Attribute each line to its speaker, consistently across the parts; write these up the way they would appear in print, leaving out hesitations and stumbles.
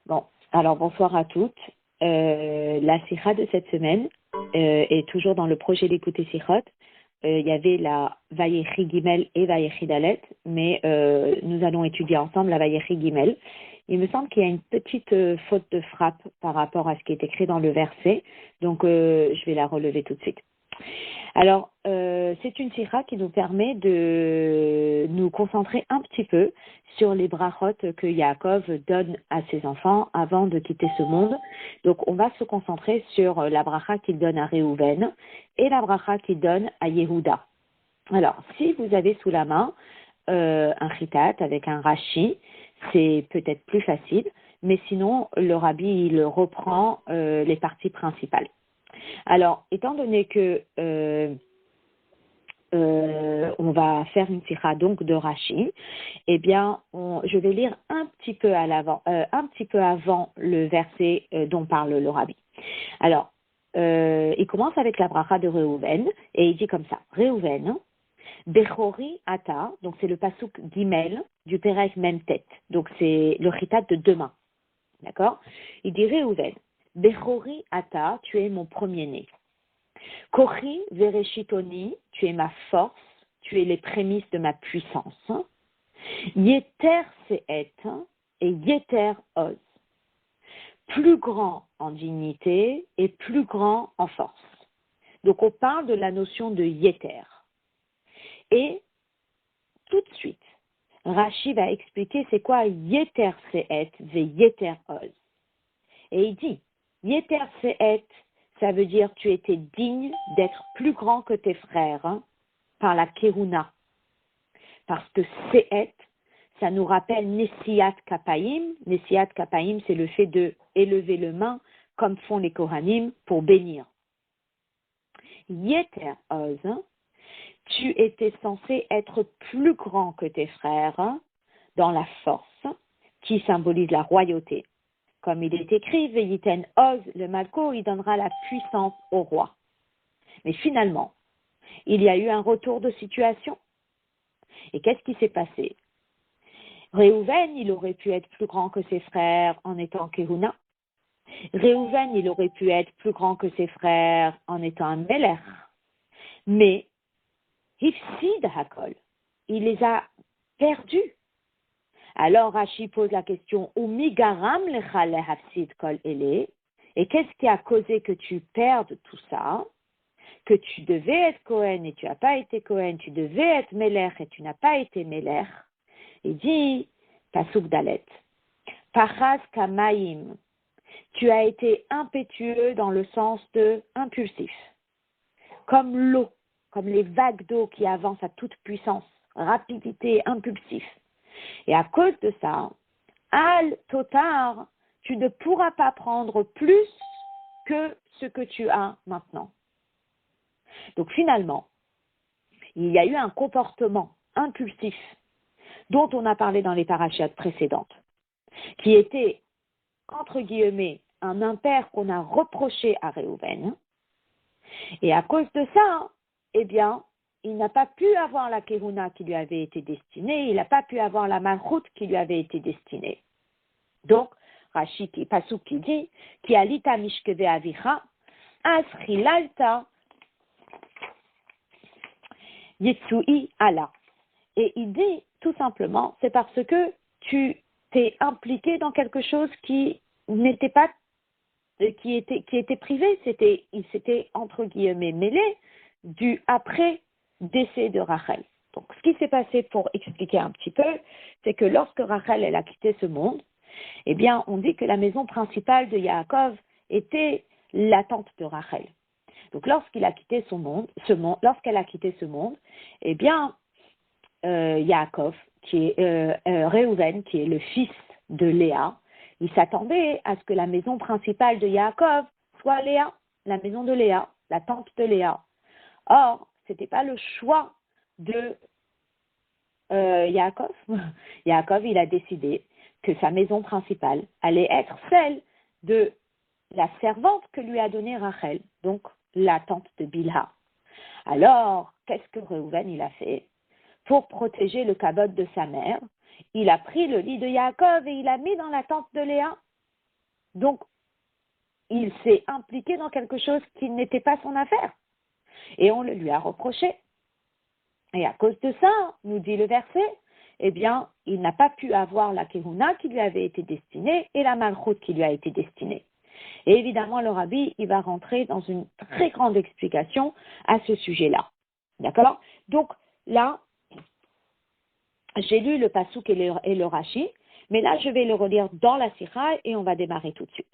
Speaker 1: Bon, alors bonsoir à toutes. La sikha de cette semaine est toujours dans le projet d'écouter sikhot. Il y avait la Vayechi Gimel et Vayechi Dalet, mais nous allons étudier ensemble la Vayechi Gimel. Il me semble qu'il y a une petite faute de frappe par rapport à ce qui est écrit dans le verset, donc je vais la relever tout de suite. Alors, c'est une sikha qui nous permet de nous concentrer un petit peu sur les brachot que Yaakov donne à ses enfants avant de quitter ce monde. Donc, on va se concentrer sur la bracha qu'il donne à Réhouven et la bracha qu'il donne à Yehuda. Alors, si vous avez sous la main un chitat avec un rashi, c'est peut-être plus facile, mais sinon, le rabbi il reprend les parties principales. Alors, étant donné que on va faire une sikha donc de Rashi, eh bien, je vais lire un petit peu avant le verset dont parle le rabbi. Alors, il commence avec la bracha de Réhouven et il dit comme ça: Réhouven, Bechori Ata, donc c'est le pasuk Gimel du Perek Memtet, donc c'est le chitat de demain, d'accord? Il dit Réhouven, Bechori Ata, tu es mon premier-né. Kochi Vereshitoni, tu es ma force, tu es les prémices de ma puissance. Yeter Seet et Yeter Oz, plus grand en dignité et plus grand en force. Donc on parle de la notion de Yeter. Et tout de suite, Rashi va expliquer c'est quoi Yeter Seet ve Yeter Oz. Et il dit Yeter Seet, ça veut dire tu étais digne d'être plus grand que tes frères par la Keruna. Parce que Seet, ça nous rappelle Nesiat Kapaim. Nesiat Kapaim, c'est le fait de élever le main comme font les Kohanim pour bénir. Yeter Oz, tu étais censé être plus grand que tes frères dans la force qui symbolise la royauté. Comme il est écrit, Veyiten Oz, le Malko, il donnera la puissance au roi. Mais finalement, il y a eu un retour de situation. Et qu'est-ce qui s'est passé? Réhouven, il aurait pu être plus grand que ses frères en étant Kehuna. Réhouven, il aurait pu être plus grand que ses frères en étant un Meler. Mais, Hifsid Hakol, il les a perdus. Alors Rashi pose la question Umi garam lecha lehafsid kol ele, et qu'est-ce qui a causé que tu perdes tout ça, que tu devais être Cohen et tu n'as pas été Cohen, tu devais être Meler et tu n'as pas été Meler. Il dit Pasuk Dalet, Pachas kamaim, tu as été impétueux dans le sens de impulsif, comme l'eau, comme les vagues d'eau qui avancent à toute puissance, rapidité, impulsif. Et à cause de ça, al totar, tu ne pourras pas prendre plus que ce que tu as maintenant. Donc finalement, il y a eu un comportement impulsif dont on a parlé dans les parashias précédentes, qui était, entre guillemets, un impair qu'on a reproché à Réhouven. Et à cause de ça, eh bien, il n'a pas pu avoir la Kehuna qui lui avait été destinée, il n'a pas pu avoir la Malchut qui lui avait été destinée. Donc, Rashi Pasuk qui dit, Ki alita mishkeve avicha, asrilalta yetsui ala. Et il dit, tout simplement, c'est parce que tu t'es impliqué dans quelque chose qui n'était pas, qui était privé, il s'était, entre guillemets, mêlé du après décès de Rachel. Donc, ce qui s'est passé, pour expliquer un petit peu, c'est que lorsque Rachel elle a quitté ce monde, eh bien, on dit que la maison principale de Yaakov était la tente de Rachel. Donc, lorsqu'elle a quitté ce monde, eh bien, Yaakov, qui est Réhouven, qui est le fils de Léa, il s'attendait à ce que la maison principale de Yaakov soit Léa, la maison de Léa, la tente de Léa. Or, ce n'était pas le choix de Yaakov. Yaakov, il a décidé que sa maison principale allait être celle de la servante que lui a donnée Rachel, donc la tante de Bilha. Alors, qu'est-ce que Réhouven il a fait? Pour protéger le kabod de sa mère, il a pris le lit de Yaakov et il l'a mis dans la tente de Léa. Donc, il s'est impliqué dans quelque chose qui n'était pas son affaire. Et on le lui a reproché. Et à cause de ça, nous dit le verset, eh bien, il n'a pas pu avoir la Kehuna qui lui avait été destinée et la Malchut qui lui a été destinée. Et évidemment, le Rabbi, il va rentrer dans une très grande explication à ce sujet-là. D'accord? Donc, là, j'ai lu le Passouk et le Rashi, mais là, je vais le relire dans la Sikha et on va démarrer tout de suite.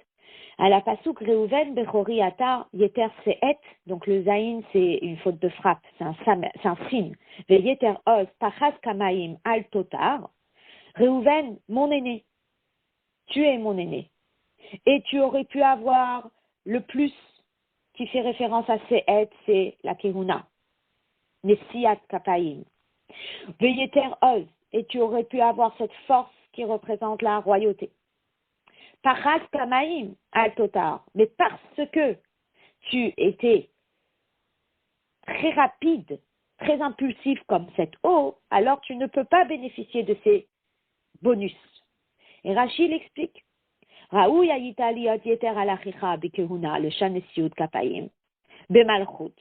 Speaker 1: À la Passouk, Reuven, Bechori, Atar, Yeter, Se'et, donc le Zayin, c'est une faute de frappe, c'est un signe. Ve Yeter, Oz, Pachas, Kamaim, Al, Totar. Reuven, mon aîné, tu es mon aîné. Et tu aurais pu avoir le plus qui fait référence à Se'et, c'est la Kehuna. Nesiat, Kapaim. Ve Yeter, Oz, et tu aurais pu avoir cette force qui représente la royauté. Pachas Kamaim al Totar, mais parce que tu étais très rapide, très impulsif comme cette eau, alors tu ne peux pas bénéficier de ces bonus. Et Rashi l'explique. Raoui ayita liot yeter alachicha bikehuna le shanesiud kapaim bemalchut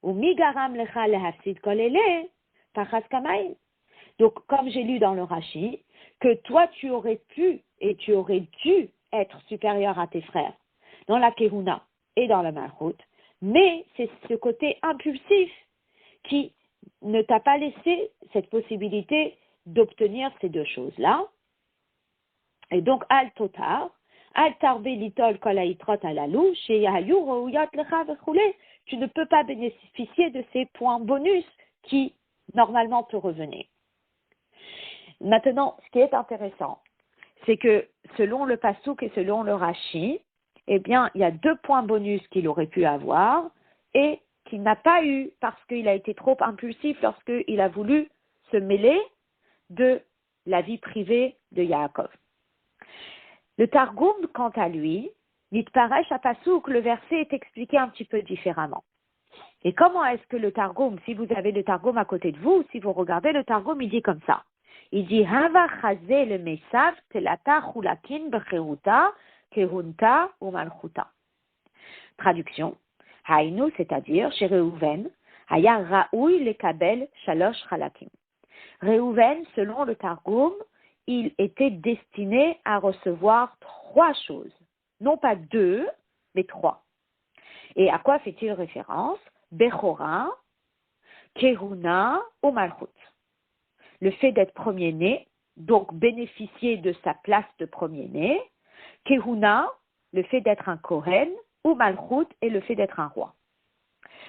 Speaker 1: ou mi garam lecha lehafsid kolele pachas kamaim. Donc, comme j'ai lu dans le Rashi, que toi tu aurais pu et tu aurais dû être supérieur à tes frères dans la Kehuna et dans la Malchut, mais c'est ce côté impulsif qui ne t'a pas laissé cette possibilité d'obtenir ces deux choses-là. Et donc, al totar, al tarbe litol kol haitrot alalou, sheyahayu rouyot lecha vechule, tu ne peux pas bénéficier de ces points bonus qui normalement te revenaient. Maintenant, ce qui est intéressant, c'est que selon le Passouk et selon le Rashi, eh bien, il y a 2 points bonus qu'il aurait pu avoir et qu'il n'a pas eu parce qu'il a été trop impulsif lorsqu'il a voulu se mêler de la vie privée de Yaakov. Le Targum, quant à lui, Nitparesh à Passouk, le verset est expliqué un petit peu différemment. Et comment est-ce que le Targum, si vous avez le Targum à côté de vous, si vous regardez le Targum, il dit comme ça. Il dit Hava chazé le mesav telata chulakin becheruta kehunta ou malchuta. Traduction. Haïnu, c'est-à-dire chez Reuven, haya raoui le kabel shalosh chalakim. Reuven, selon le Targum, il était destiné à recevoir 3 choses. Non pas 2, mais 3. Et à quoi fait-il référence? Bechora, Kehuna ou Malchut. Le fait d'être premier-né, donc bénéficier de sa place de premier-né. Kehuna, le fait d'être un Kohen, ou Malchut, et le fait d'être un roi.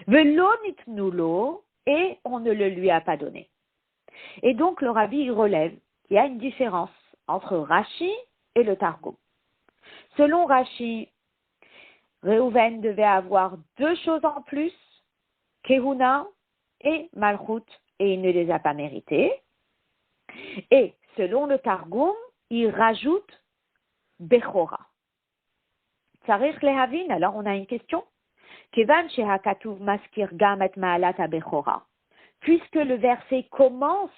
Speaker 1: Velo nitnulo, et on ne le lui a pas donné. Et donc le Rabbi relève qu'il y a une différence entre Rashi et le Targum. Selon Rashi, Reuven devait avoir 2 choses en plus, Kehuna et Malchut, et il ne les a pas méritées. Et selon le Targum, il rajoute Bechora. Tzarich lehavin, alors on a une question. Kevan shehakatuv maskir gam et ma'alat ha-Bechora. Puisque le verset commence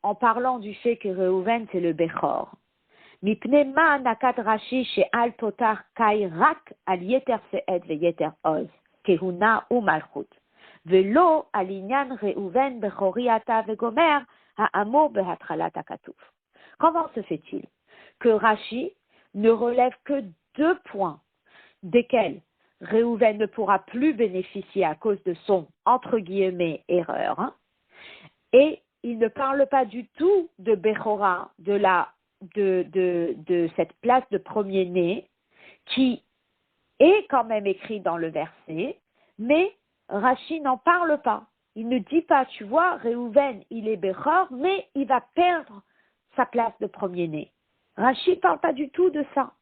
Speaker 1: en parlant du fait que Reuven c'est le Bechor. Mipne ma nakat Rashi she'al totar kai rak al yeter se'ed ve yeter oz, kehuna ou malchut. Velo al inyan Reuven bechori ata vegomer ha'amur behatralat hakatuv. Comment se fait-il que Rashi ne relève que 2 points desquels Reuven ne pourra plus bénéficier à cause de son, entre guillemets, erreur, hein, et il ne parle pas du tout de Bechora, de cette place de premier-né, qui est quand même écrit dans le verset, mais Rashi n'en parle pas. Il ne dit pas, tu vois, Reuven, il est Bechor, mais il va perdre sa place de premier-né. Rashi ne parle pas du tout de ça.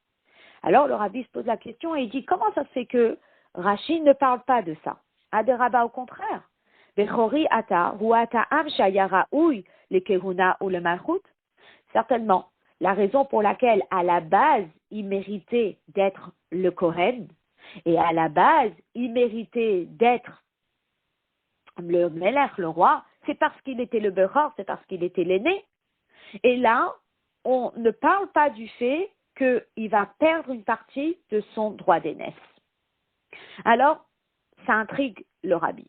Speaker 1: Alors le Rabbi se pose la question et il dit, comment ça se fait que Rashi ne parle pas de ça? Aderaba, au contraire. Bechori ata, ou ata am shayara ouy, le kehuna ou le malchut. Certainement, la raison pour laquelle, à la base, il méritait d'être le Kohen, et à la base, il méritait d'être le Melech, le roi, c'est parce qu'il était le Bechor, c'est parce qu'il était l'aîné. Et là, on ne parle pas du fait qu'il va perdre une partie de son droit d'aînesse. Alors, ça intrigue le rabbi.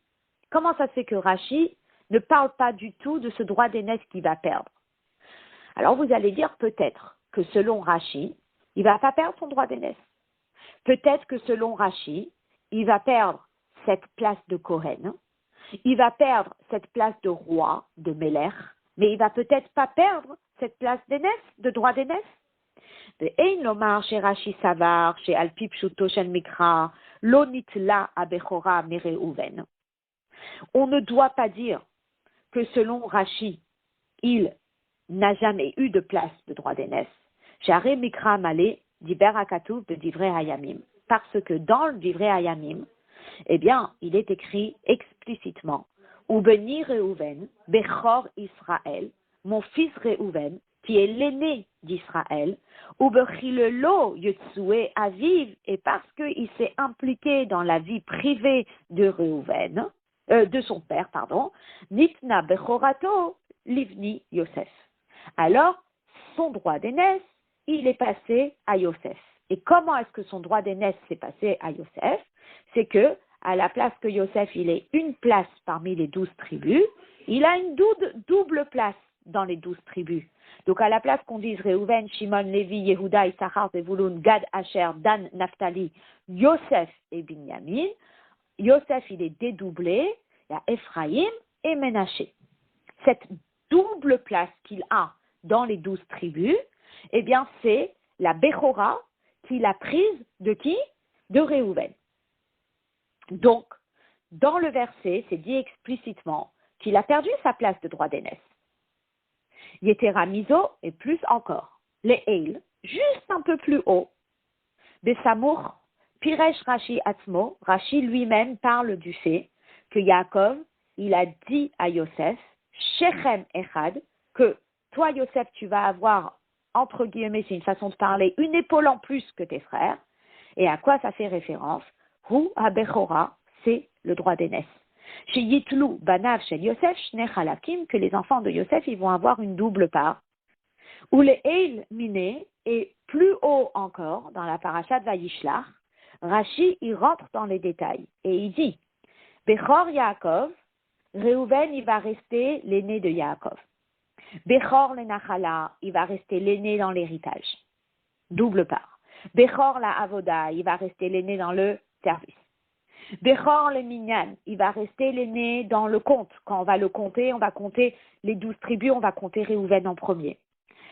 Speaker 1: Comment ça se fait que Rashi ne parle pas du tout de ce droit d'aînesse qu'il va perdre? Alors, vous allez dire peut-être que selon Rashi, il ne va pas perdre son droit d'aînesse. Peut-être que selon Rashi, il va perdre cette place de Kohen, il va perdre cette place de roi, de Melech, mais il va peut-être pas perdre cette place d'aînesse, de droit d'aînesse. ואין לומר שרש"י סבר שעל פי פשוטו של מקרא לא נתלה הבכורה מראובן. On ne doit pas dire que selon Rashi, il n'a jamais eu de place de droit d'aînesse. J'arrête Mikra Malé, Diber Akatouf de Divrei Hayamim. Parce que dans le Divrei Hayamim, eh bien, il est écrit explicitement Ou Beni Reuven, Bechor Israël, mon fils Reuven, qui est l'aîné d'Israël, ou Bechilelo Yotsue Aviv, et parce qu'il s'est impliqué dans la vie privée de Reuven, de son père, Nitna Bechorato Livni Yosef. Alors, son droit d'aînesse, il est passé à Yosef. Et comment est-ce que son droit d'aînesse s'est passé à Yosef? C'est que, à la place que Yosef, il ait une place parmi les 12 tribus, il a une double place dans les 12 tribus. Donc, à la place qu'on dise Reuven, Shimon, Lévi, Yehuda, Issachar, Zevulun, Gad, Asher, Dan, Naphtali, Yosef et Binyamin, Yosef, il est dédoublé, il y a Ephraïm et Ménaché. Cette double place qu'il a dans les 12 tribus, eh bien, c'est la Bechora qu'il a prise de qui? De Reuven. Donc, dans le verset, c'est dit explicitement qu'il a perdu sa place de droit d'aînesse. Yetera Mizo et plus encore. Les Eil, juste un peu plus haut. Besamour, Piresh Rashi Atzmo, Rashi lui-même parle du fait que Yaakov, il a dit à Yosef, Shechem Echad, que toi, Yosef, tu vas avoir, entre guillemets, c'est une façon de parler, une épaule en plus que tes frères. Et à quoi ça fait référence? Hu Abechora, c'est le droit d'aînesse. Chez Yitlou, Banav, chez Yosef, Shnei Halakim, que les enfants de Yosef, ils vont avoir une double part. Ou les Eil Miné, et plus haut encore, dans la paracha de Vayishlach, Rashi, il rentre dans les détails. Et il dit, Bechor Yaakov, Reuven, il va rester l'aîné de Yaakov. Bechor le Nachala, il va rester l'aîné dans l'héritage. Double part. Bechor la Avoda, il va rester l'aîné dans le service. Bechor le Minyan, il va rester l'aîné dans le compte. Quand on va le compter, on va compter les 12 tribus, on va compter Reuven en premier.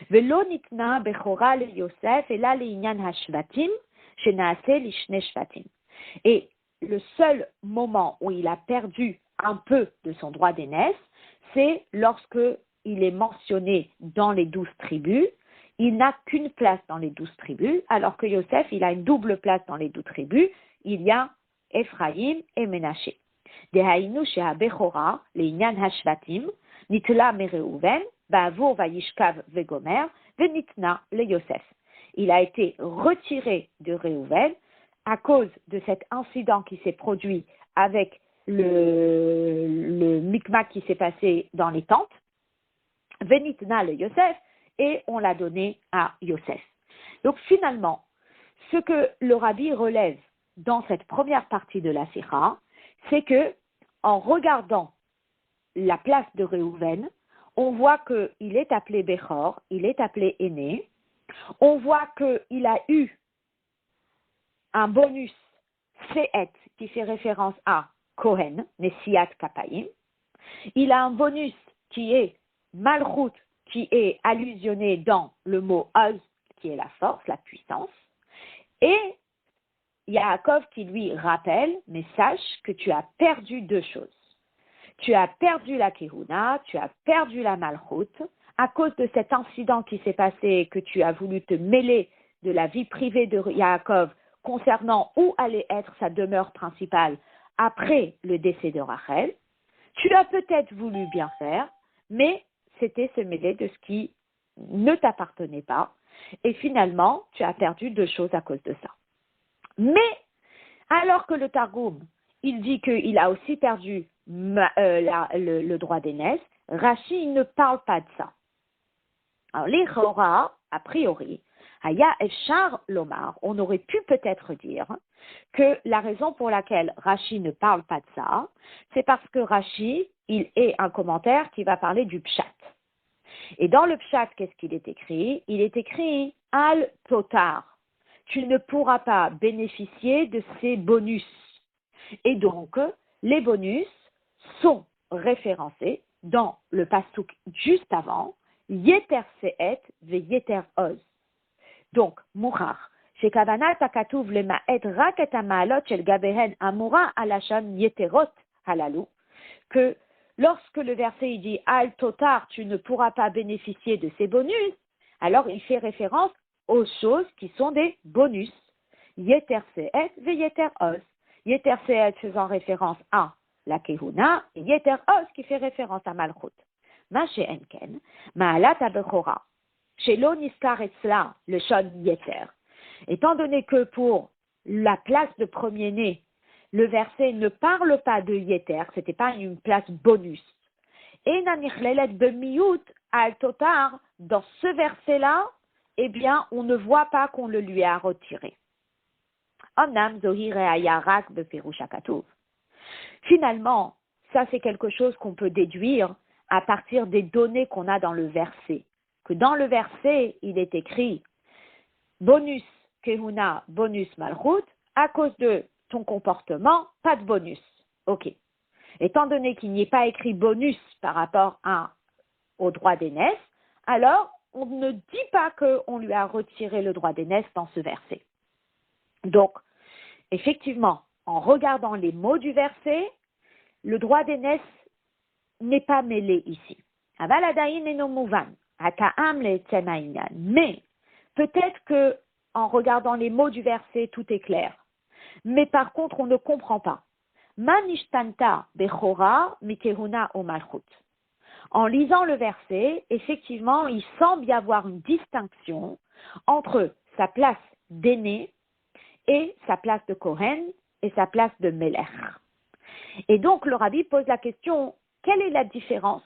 Speaker 1: Velo nitna Bechora le Yosef, et là le Inyan Hashvatim, shenaase lishne shvatim. Et le seul moment où il a perdu un peu de son droit d'aînesse, c'est lorsque il est mentionné dans les 12 tribus. Il n'a qu'une place dans les 12 tribus, alors que Yosef, il a une double place dans les 12 tribus. Il y a Ephraïm et Ménaché. Dehaïnu shea Bechora, les Inyan Hashvatim, nitla mereuven, ba'avur vayishkav vegomer, venitna le Yosef. Il a été retiré de Reuven à cause de cet incident qui s'est produit avec le micmac qui s'est passé dans les tentes. Venitna le Yosef, et on l'a donné à Yosef. Donc finalement, ce que le rabbi relève dans cette première partie de la Sikha, c'est que en regardant la place de Reuven, on voit qu'il est appelé Bechor, il est appelé aîné. On voit qu'il a eu un bonus Sehet qui fait référence à Kohen, Nesiat Kapayim. Il a un bonus qui est Malchut, qui est allusionné dans le mot Oz, qui est la force, la puissance. Et Yaakov qui lui rappelle, mais sache que tu as perdu deux choses. Tu as perdu la Kehuna, tu as perdu la Malchut, à cause de cet incident qui s'est passé, que tu as voulu te mêler de la vie privée de Yaakov concernant où allait être sa demeure principale après le décès de Rachel. Tu as peut-être voulu bien faire, mais c'était se mêler de ce qui ne t'appartenait pas. Et finalement, tu as perdu deux choses à cause de ça. Mais, alors que le Targum, il dit qu'il a aussi perdu le droit d'aînesse, Rashi ne parle pas de ça. Alors, les Chora, a priori, Haya Efshar Lomar, on aurait pu peut-être dire que la raison pour laquelle Rashi ne parle pas de ça, c'est parce que Rashi, il est un commentaire qui va parler du pshat. Et dans le pshat, qu'est-ce qu'il est écrit? Il est écrit Al Totar. Tu ne pourras pas bénéficier de ces bonus. Et donc, les bonus sont référencés dans le pasuk juste avant, Yeter Se'et ve Yeter Oz. Donc, Mouchar, chez Kavanat Akatuv le Ma'et Rak et Amaalot shel Gabehen Amura Alashon Yeterot Halalou, que lorsque le verset il dit Al Totar, tu ne pourras pas bénéficier de ces bonus, alors il fait référence aux choses qui sont des bonus. Yeter Se'et ve Yeter Oz. Yeter Se'et faisant référence à la Kehuna, et Yeter Oz qui fait référence à Malchut. Ma chez Enken, Ma'alat Abechora, chez l'Oniskar Etzla, le Shon Yeter. Étant donné que pour la place de premier-né, le verset ne parle pas de Yeter, c'était pas une place bonus. Et Nanichleled Bemiyut al Totar, dans ce verset-là, eh bien, on ne voit pas qu'on le lui a retiré. Omnam Zohir et Ayarak Beperush Akatuv. Finalement, ça c'est quelque chose qu'on peut déduire à partir des données qu'on a dans le verset. Que dans le verset, il est écrit bonus Kehuna, bonus Malchut, à cause de ton comportement, pas de bonus. Ok. Étant donné qu'il n'y ait pas écrit bonus par rapport au droit d'aînesse, alors on ne dit pas qu'on lui a retiré le droit d'aînesse dans ce verset. Donc, effectivement, en regardant les mots du verset, le droit d'aînesse n'est pas mêlé ici. Mais peut-être que en regardant les mots du verset, tout est clair. Mais par contre, on ne comprend pas. Manishtanta bechora mikehuna o malchut. En lisant le verset, effectivement, il semble y avoir une distinction entre sa place d'aîné et sa place de Kohen et sa place de Melech. Et donc, le rabbi pose la question, quelle est la différence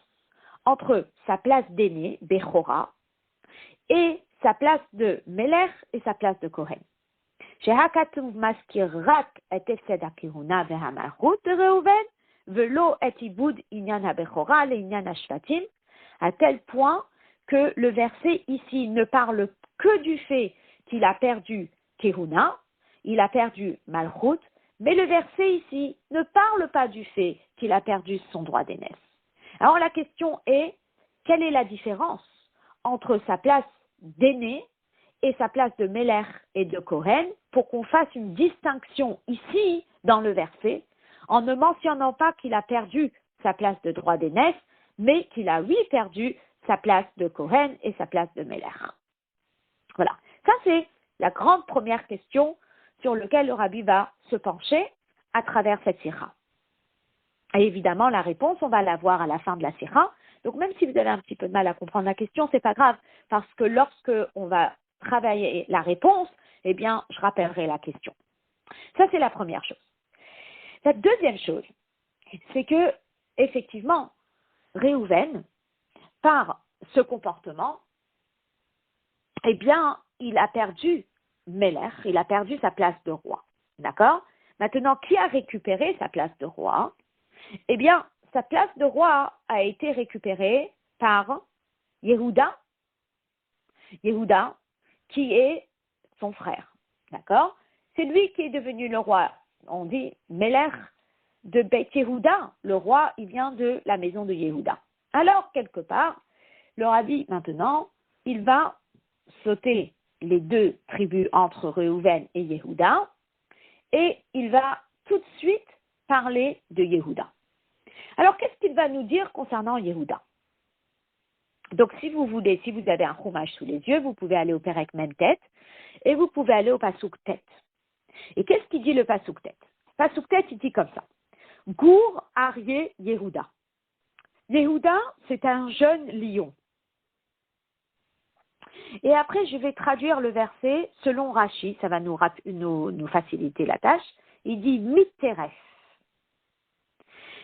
Speaker 1: entre sa place d'aîné, Bechora, et sa place de Melech et sa place de Kohen? Shehakatuv maskir rak et efsed hakiruna vehamalchut de Reuven, velo et ibud inyan habechora le inyan hashvatim, à tel point que le verset ici ne parle que du fait qu'il a perdu Kehuna, il a perdu Malchut, mais le verset ici ne parle pas du fait qu'il a perdu son droit d'aînesse. Alors la question est, quelle est la différence entre sa place d'aîné et sa place de Melech et de Kohen pour qu'on fasse une distinction ici dans le verset en ne mentionnant pas qu'il a perdu sa place de droit d'aînesse, mais qu'il a oui perdu sa place de Kohen et sa place de Melech. Voilà, ça c'est la grande première question sur laquelle le rabbi va se pencher à travers cette sira. Et évidemment, la réponse, on va la voir à la fin de la sira. Donc même si vous avez un petit peu de mal à comprendre la question, c'est pas grave, parce que lorsque on va travailler la réponse, eh bien, je rappellerai la question. Ça, c'est la première chose. La deuxième chose, c'est que, effectivement, Réhouven, par ce comportement, eh bien, il a perdu Melech, il a perdu sa place de roi. D'accord? Maintenant, qui a récupéré sa place de roi? Eh bien, sa place de roi a été récupérée par Yehuda. Yehuda, qui est son frère. D'accord? C'est lui qui est devenu le roi. On dit Melech de Beit Yehuda. Le roi, il vient de la maison de Yehuda. Alors, quelque part, le rabbi, maintenant, il va sauter les deux tribus entre Réhouven et Yehuda, et il va tout de suite parler de Yehuda. Alors, qu'est-ce qu'il va nous dire concernant Yehuda? Donc, si vous voulez, si vous avez un chumash sous les yeux, vous pouvez aller au Perek Mem Tet, et vous pouvez aller au Pasuk Tet. Et qu'est-ce qu'il dit le Pasuk Tet? Pasuk Tet, il dit comme ça. Gour Aryeh Yehuda. Yehuda, c'est un jeune lion. Et après, je vais traduire le verset selon Rashi, ça va nous faciliter la tâche. Il dit Mitteref.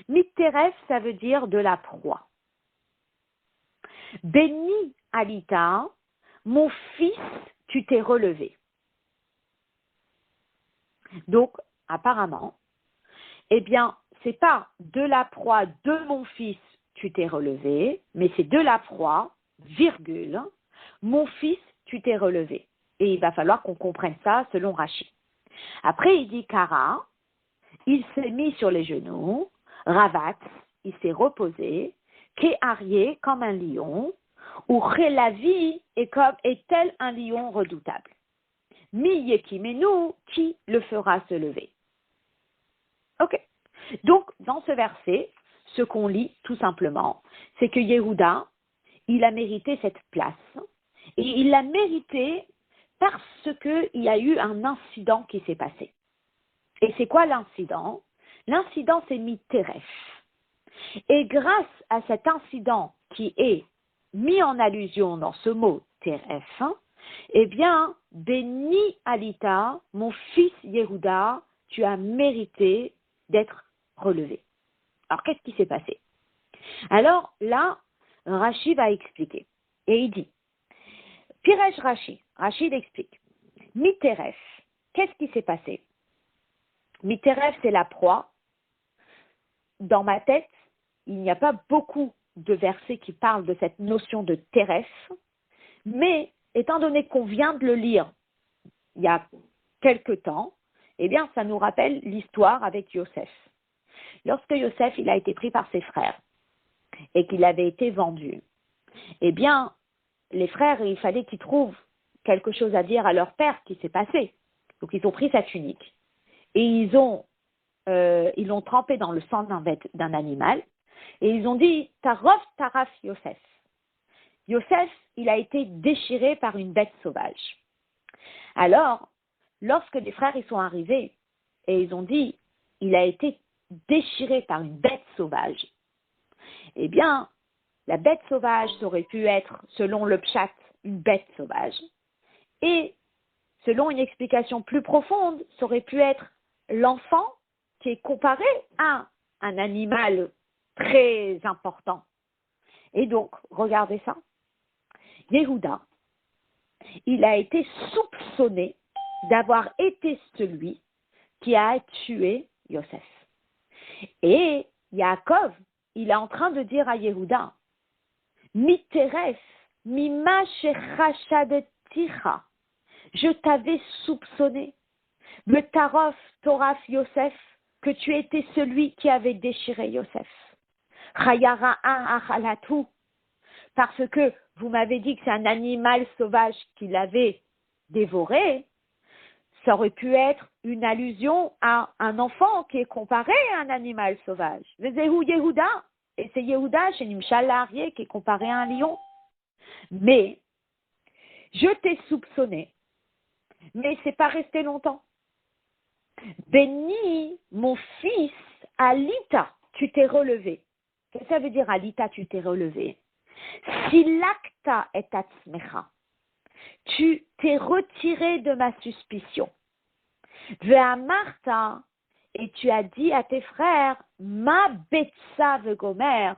Speaker 1: Mitteref, ça veut dire de la proie. Béni Alita, mon fils, tu t'es relevé. Donc, apparemment, eh bien, c'est pas de la proie de mon fils, tu t'es relevé, mais c'est de la proie, virgule, mon fils, tu t'es relevé. Et il va falloir qu'on comprenne ça selon Rashi. Après, il dit Kara, il s'est mis sur les genoux, Ravat, il s'est reposé, Kéharié comme un lion, ou Rélavi est tel un lion redoutable. Mi-yekimenu, qui le fera se lever. Ok. Donc, dans ce verset, ce qu'on lit, tout simplement, c'est que Yehuda, il a mérité cette place. Et il l'a mérité parce qu'il y a eu un incident qui s'est passé. Et c'est quoi l'incident? L'incident, c'est Miteref. Et grâce à cet incident qui est mis en allusion dans ce mot Teref, eh bien, béni Alita, mon fils Yehuda, tu as mérité d'être relevé. Alors, qu'est-ce qui s'est passé? Alors, là, Rashi va expliquer. Et il dit, Piresh Rashi, Rashi explique, Miteref, qu'est-ce qui s'est passé? Miteref, c'est la proie. Dans ma tête, il n'y a pas beaucoup de versets qui parlent de cette notion de teref, mais étant donné qu'on vient de le lire il y a quelque temps, eh bien, ça nous rappelle l'histoire avec Yosef. Lorsque Yosef, il a été pris par ses frères et qu'il avait été vendu, eh bien, les frères, il fallait qu'ils trouvent quelque chose à dire à leur père qui s'est passé. Donc, ils ont pris sa tunique et ils l'ont trempé dans le sang d'un animal et ils ont dit « Taraf, taraf Yosef ». Yosef, il a été déchiré par une bête sauvage. Alors, lorsque les frères y sont arrivés et ils ont dit « Il a été déchiré par une bête sauvage », eh bien, la bête sauvage, ça aurait pu être, selon le pshat, une bête sauvage. Et, selon une explication plus profonde, ça aurait pu être l'enfant qui est comparé à un animal très important. Et donc, regardez ça. Yehuda, il a été soupçonné d'avoir été celui qui a tué Yosef. Et Yaakov, il est en train de dire à Yehuda, Miteref, mima shechashadeticha, je t'avais soupçonné, le tarof, toraf Yosef, que tu étais celui qui avait déchiré Yosef. Chayara achalatu, parce que vous m'avez dit que c'est un animal sauvage qui l'avait dévoré, ça aurait pu être une allusion à un enfant qui est comparé à un animal sauvage. Vezehu Yehuda, et c'est Yehuda chez Nimshal Arié qui est comparé à un lion. Mais je t'ai soupçonné, mais c'est pas resté longtemps. Béni, mon fils, Alita, tu t'es relevé. Qu'est-ce que ça veut dire Alita, tu t'es relevé? Silakta et atzmecha. Tu t'es retiré de ma suspicion. Ve'amarta, et tu as dit à tes frères, ma betsa vegomer,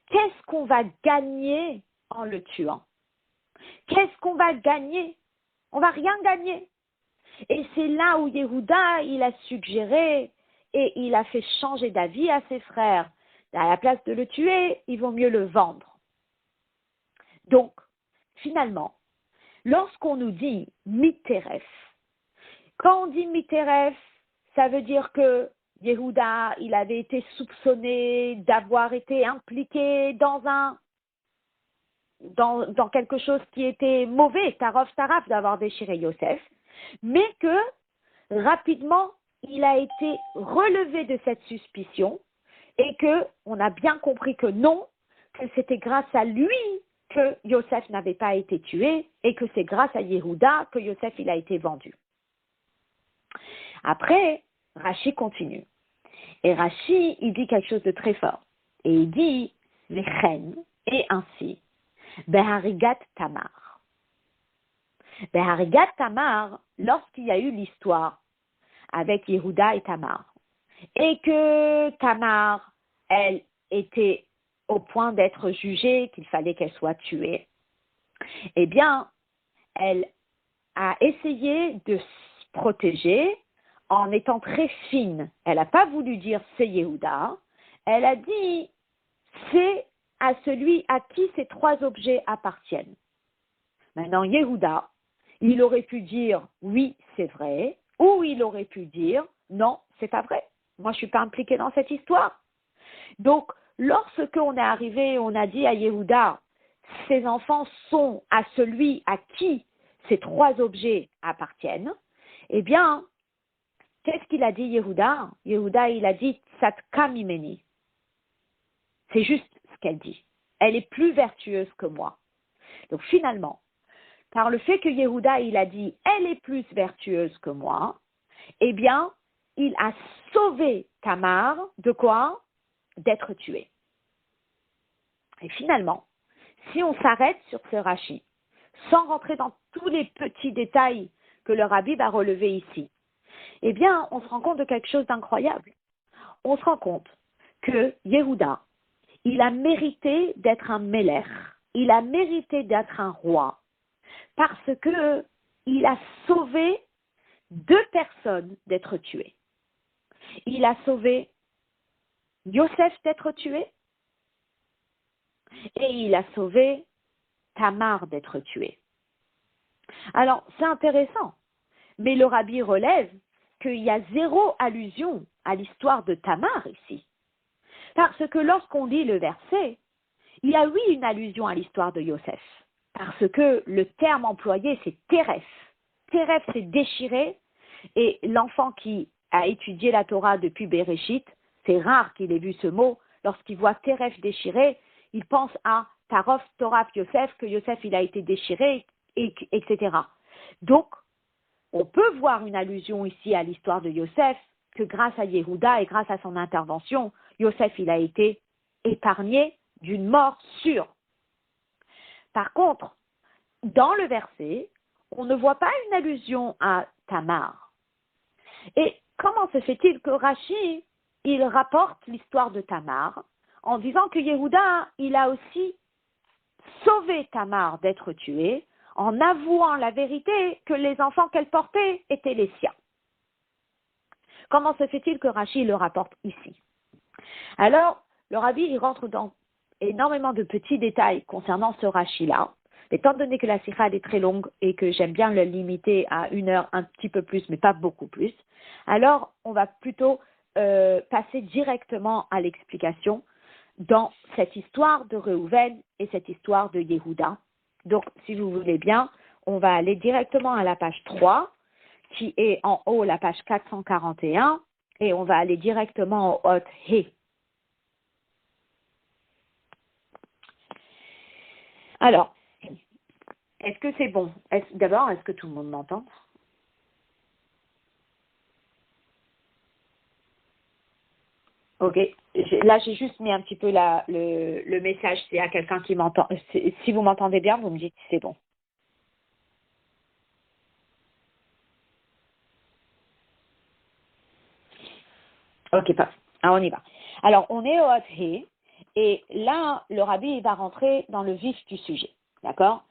Speaker 1: qu'est-ce qu'on va gagner en le tuant? Qu'est-ce qu'on va gagner? On va rien gagner. Et c'est là où Yehuda, il a suggéré et il a fait changer d'avis à ses frères. À la place de le tuer, il vaut mieux le vendre. Donc, finalement, lorsqu'on nous dit Miteref, quand on dit Miteref, ça veut dire que Yehuda, il avait été soupçonné d'avoir été impliqué dans quelque chose qui était mauvais, taraf, d'avoir déchiré Yosef, mais que rapidement, il a été relevé de cette suspicion et que on a bien compris que non, que c'était grâce à lui que Yosef n'avait pas été tué et que c'est grâce à Yehuda que Yosef il a été vendu. Après, Rashi continue. Et Rashi, il dit quelque chose de très fort. Et il dit, les reines, et ainsi, Beharigat Tamar. Beharigat Tamar, lorsqu'il y a eu l'histoire avec Yehuda et Tamar, et que Tamar, elle était au point d'être jugée, qu'il fallait qu'elle soit tuée, eh bien, elle a essayé de se protéger en étant très fine. Elle n'a pas voulu dire c'est Yehuda. Elle a dit c'est à celui à qui ces trois objets appartiennent. Maintenant, Yehuda, il aurait pu dire oui, c'est vrai, ou il aurait pu dire non, c'est pas vrai. Moi, je suis pas impliqué dans cette histoire. Donc, lorsque on est arrivé, on a dit à Yehuda, ces enfants sont à celui à qui ces trois objets appartiennent, eh bien, qu'est-ce qu'il a dit Yehuda? Yehuda, il a dit Tzatka mimeni. C'est juste ce qu'elle dit. Elle est plus vertueuse que moi. Donc finalement, par le fait que Yehuda, il a dit elle est plus vertueuse que moi, eh bien, il a sauvé Tamar de quoi? D'être tuée. Et finalement, si on s'arrête sur ce Rashi, sans rentrer dans tous les petits détails que le Rabbi va relever ici, eh bien, on se rend compte de quelque chose d'incroyable. On se rend compte que Yehuda, il a mérité d'être un Melech, il a mérité d'être un roi, parce que il a sauvé deux personnes d'être tuées. Il a sauvé Yosef d'être tué et il a sauvé Tamar d'être tuée. Alors, c'est intéressant, mais le Rabbi relève qu'il y a zéro allusion à l'histoire de Tamar ici. Parce que lorsqu'on lit le verset, il y a oui une allusion à l'histoire de Yosef. Parce que le terme employé, c'est teref. Teref, c'est déchiré. Et l'enfant qui a étudié la Torah depuis Bereshit, c'est rare qu'il ait vu ce mot. Lorsqu'il voit teref déchiré, il pense à Tarof, Toraf, Yosef, que Yosef il a été déchiré, etc. Donc, on peut voir une allusion ici à l'histoire de Yosef, que grâce à Yehuda et grâce à son intervention, Yosef il a été épargné d'une mort sûre. Par contre, dans le verset, on ne voit pas une allusion à Tamar. Et comment se fait-il que Rashi, il rapporte l'histoire de Tamar en disant que Yehuda, il a aussi sauvé Tamar d'être tuée en avouant la vérité que les enfants qu'elle portait étaient les siens. Comment se fait-il que Rashi le rapporte ici? Alors, le Rabbi, il rentre dans énormément de petits détails concernant ce Rashi-là. Étant donné que la sikha est très longue et que j'aime bien le limiter à 1 heure, un petit peu plus, mais pas beaucoup plus, alors on va plutôt passer directement à l'explication dans cette histoire de Reuven et cette histoire de Yehuda. Donc, si vous voulez bien, on va aller directement à la page 3, qui est en haut, la page 441, et on va aller directement au Hot He. Alors, est-ce que c'est bon? D'abord, est-ce que tout le monde m'entend? Ok. Là, j'ai juste mis un petit peu le message. C'est à quelqu'un qui m'entend. Si vous m'entendez bien, vous me dites si c'est bon. Ok, pas. Alors, on y va. Alors, on est au Hot He, et là, le Rabbi va rentrer dans le vif du sujet. D'accord?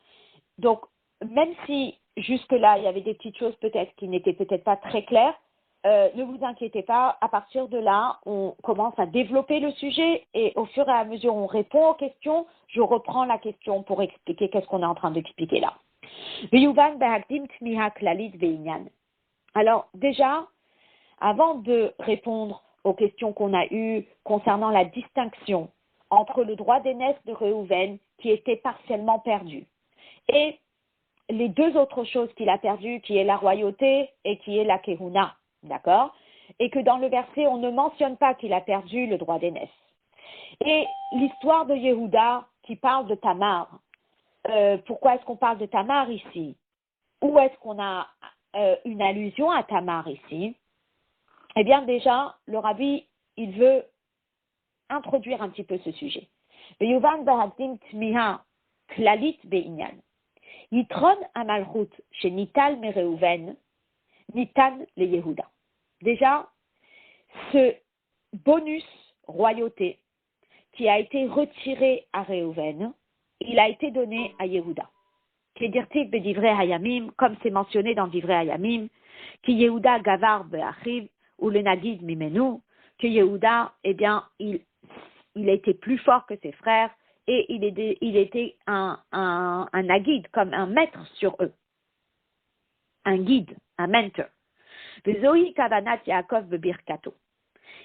Speaker 1: Donc, même si jusque-là, il y avait des petites choses peut-être qui n'étaient peut-être pas très claires, ne vous inquiétez pas, à partir de là, on commence à développer le sujet et au fur et à mesure on répond aux questions, je reprends la question pour expliquer qu'est-ce qu'on est en train d'expliquer là. Alors déjà, avant de répondre aux questions qu'on a eues concernant la distinction entre le droit d'aînesse de Reuven qui était partiellement perdu et les deux autres choses qu'il a perdues, qui est la royauté et qui est la kehuna, d'accord? Et que dans le verset, on ne mentionne pas qu'il a perdu le droit d'aînesse. Et l'histoire de Yehuda qui parle de Tamar, pourquoi est-ce qu'on parle de Tamar ici? Où est-ce qu'on a une allusion à Tamar ici? Eh bien déjà, le Rabbi, il veut introduire un petit peu ce sujet. Yuvan ba'adim tmiha klalit be'inyan. Yitron amalchut chez Nital Mereuven, Nitan le Yehuda. Déjà, ce bonus royauté qui a été retiré à Reuven, il a été donné à Yehuda. Kedirtiv Bedivrei Hayamim, comme c'est mentionné dans Divrei Hayamim, qui Yehuda Gavar Be'achiv, ou le Nagid Mimenu, que Yehuda, eh bien, il a été plus fort que ses frères, et il était un Nagid, comme un maître sur eux. Un guide, un mentor. Vezohi Kavanat Yaakov Bebirkato.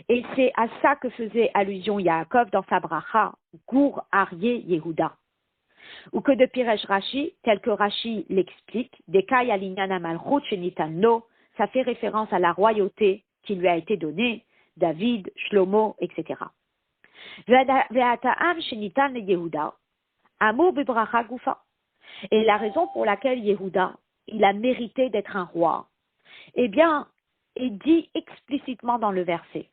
Speaker 1: Et c'est à ça que faisait allusion Yaakov dans sa bracha, Gour Aryeh Yehuda. Ou que de Piresh Rashi, tel que Rashi l'explique, Dekai Alinyan Amalchut Shenitan Lo, ça fait référence à la royauté qui lui a été donnée, David, Shlomo, etc. Ve'ata'am Shenitan le Yehuda, Amur Bebracha Gufa. Et la raison pour laquelle Yehuda, il a mérité d'être un roi, eh bien, est dit explicitement dans le verset,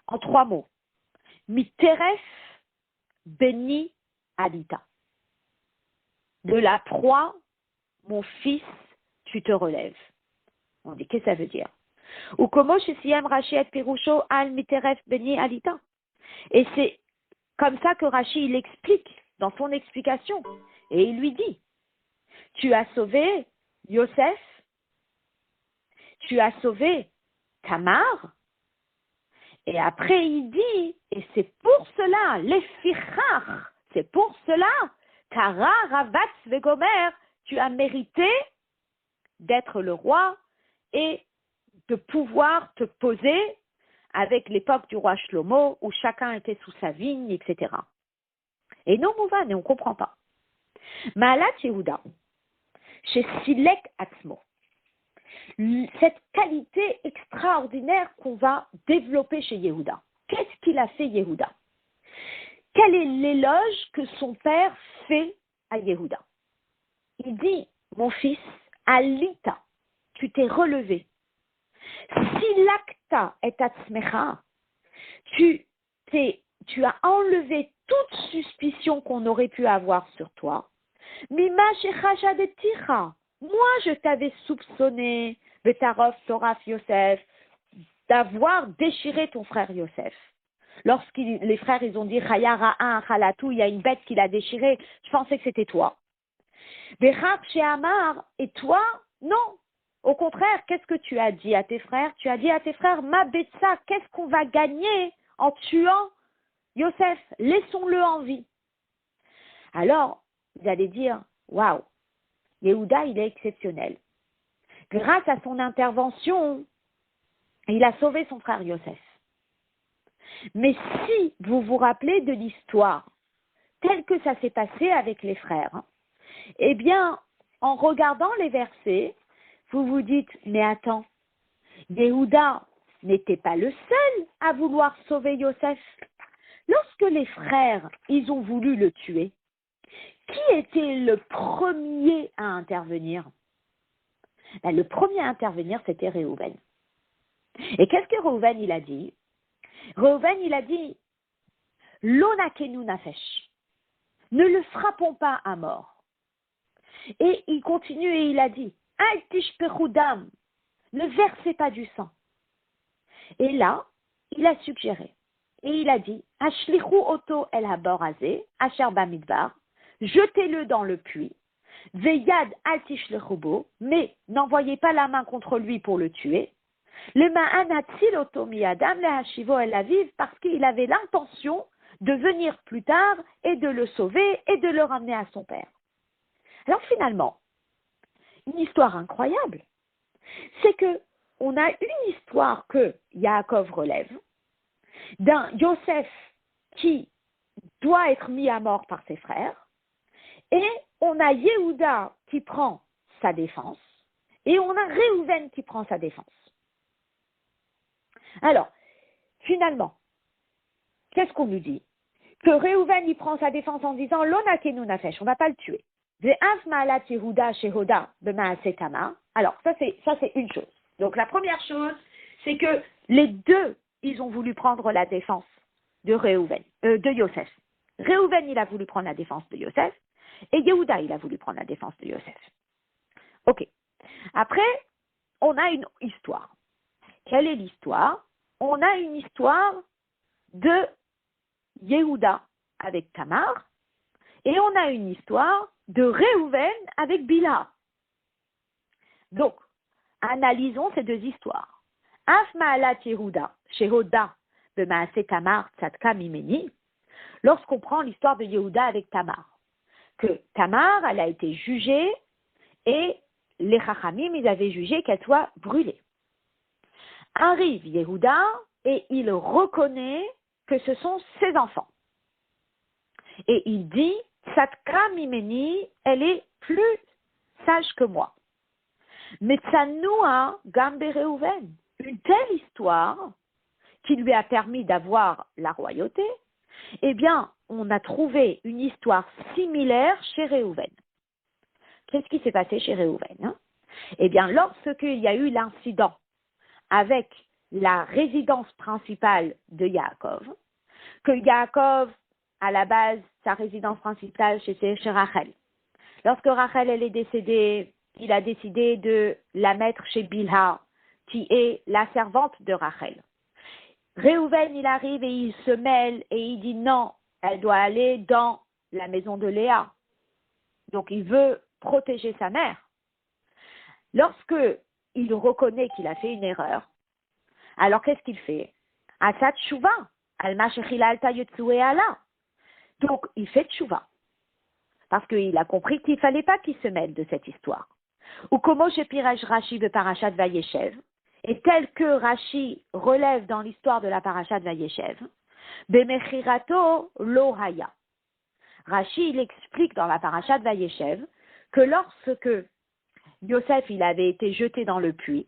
Speaker 1: en 3 mots. Miteref Beni Adita. De la proie, mon fils, tu te relèves. On dit, qu'est-ce que ça veut dire? Ou comment chez Siem Rashi et Pirusho al Miteref Beni Adita. Et c'est comme ça que Rashi il explique dans son explication. Et il lui dit, tu as sauvé Yosef, tu as sauvé Tamar. Et après il dit, et c'est pour cela, les fichar, c'est pour cela, Kara, Ravatz, Vegomer, tu as mérité d'être le roi et de pouvoir te poser avec l'époque du roi Shlomo où chacun était sous sa vigne, etc. Et non, Mouvan, et on ne comprend pas. Maalat Yehuda, chez Silek Atzmo, cette qualité extraordinaire qu'on va développer chez Yehuda. Qu'est-ce qu'il a fait Yehuda? Quel est l'éloge que son père fait à Yehuda? Il dit, mon fils, Alita, tu t'es relevé. Silakta et atzmecha, tu as enlevé toute suspicion qu'on aurait pu avoir sur toi. Mima shechacha de ticha, moi je t'avais soupçonné, Betarov Soraf Yosef, d'avoir déchiré ton frère Yosef. Lorsque les frères ils ont dit Chaya Ra'a Chalatou, il y a une bête qui l'a déchiré, je pensais que c'était toi. Bechar Sheamar, et toi, non. Au contraire, qu'est-ce que tu as dit à tes frères? Tu as dit à tes frères, Ma Betsa, qu'est-ce qu'on va gagner en tuant Yosef? Laissons-le en vie. Alors, vous allez dire, waouh, Yehuda, il est exceptionnel. Grâce à son intervention, il a sauvé son frère Yosef. Mais si vous vous rappelez de l'histoire, telle que ça s'est passé avec les frères, eh bien, en regardant les versets, vous vous dites, mais attends, Yehuda n'était pas le seul à vouloir sauver Yosef. Lorsque les frères, ils ont voulu le tuer, qui était le premier à intervenir? Le premier à intervenir, c'était Réhouven. Et qu'est-ce que Réhouven, il a dit? Réhouven, il a dit, L'onakenu nafesh, ne le frappons pas à mort. Et il continue et il a dit, Al tishpechu dam, ne versez pas du sang. Et là, il a suggéré, et il a dit, Ashlichu oto el haborazé, asher bamidbar, jetez-le dans le puits, veyad al tishlechu bo, mais n'envoyez pas la main contre lui pour le tuer, le ma'an atzil oto miyadam le hashivo el aviv, parce qu'il avait l'intention de venir plus tard et de le sauver et de le ramener à son père. Alors finalement, une histoire incroyable, c'est que on a une histoire que Yaakov relève d'un Yosef qui doit être mis à mort par ses frères, et on a Yehuda qui prend sa défense, et on a Réhouven qui prend sa défense. Alors, finalement, qu'est-ce qu'on nous dit? Que Réhouven il prend sa défense en disant L'onakenu nafesh, on ne va pas le tuer. Alors, ça c'est une chose. Donc la première chose, c'est que les deux, ils ont voulu prendre la défense de de Yosef. Réhouven, il a voulu prendre la défense de Yosef, et Yehuda, il a voulu prendre la défense de Yosef. Ok. Après, on a une histoire. Quelle est l'histoire? On a une histoire de Yehuda avec Tamar, et on a une histoire de Réhouven avec Bilha. Donc, analysons ces deux histoires. Af Ma'alat Yehuda, Shehoda, B'Maaseh Tamar, Tzadka Mimeni, lorsqu'on prend l'histoire de Yehuda avec Tamar, que Tamar, elle a été jugée et les Chachamim, ils avaient jugé qu'elle soit brûlée. Arrive Yehuda et il reconnaît que ce sont ses enfants. Et il dit, Tzadka Mimeni, elle est plus sage que moi. Mais Tzanoua Gambe Réhouven, une telle histoire qui lui a permis d'avoir la royauté, eh bien, on a trouvé une histoire similaire chez Réhouven. Qu'est-ce qui s'est passé chez Réhouven? Eh bien, lorsqu'il y a eu l'incident avec la résidence principale de Yaakov, que Yaakov, à la base, sa résidence principale, c'était chez Rachel. Lorsque Rachel elle est décédée, il a décidé de la mettre chez Bilha, qui est la servante de Rachel. Réhouven, il arrive et il se mêle et il dit non, elle doit aller dans la maison de Léa. Donc il veut protéger sa mère. Lorsque il reconnaît qu'il a fait une erreur, alors qu'est-ce qu'il fait? Asat Tshuva, Alma Shechila Alta Yotsue Ala. Donc il fait Tshuva. Parce qu'il a compris qu'il ne fallait pas qu'il se mêle de cette histoire. Ou comment chez Pirej Rashi de Parashat Vayeshev, et tel que Rashi relève dans l'histoire de la Parashat Vayeshev, Bemechirato lo haya. Rashi, il explique dans la Parashat Vayeshev que lorsque Yosef il avait été jeté dans le puits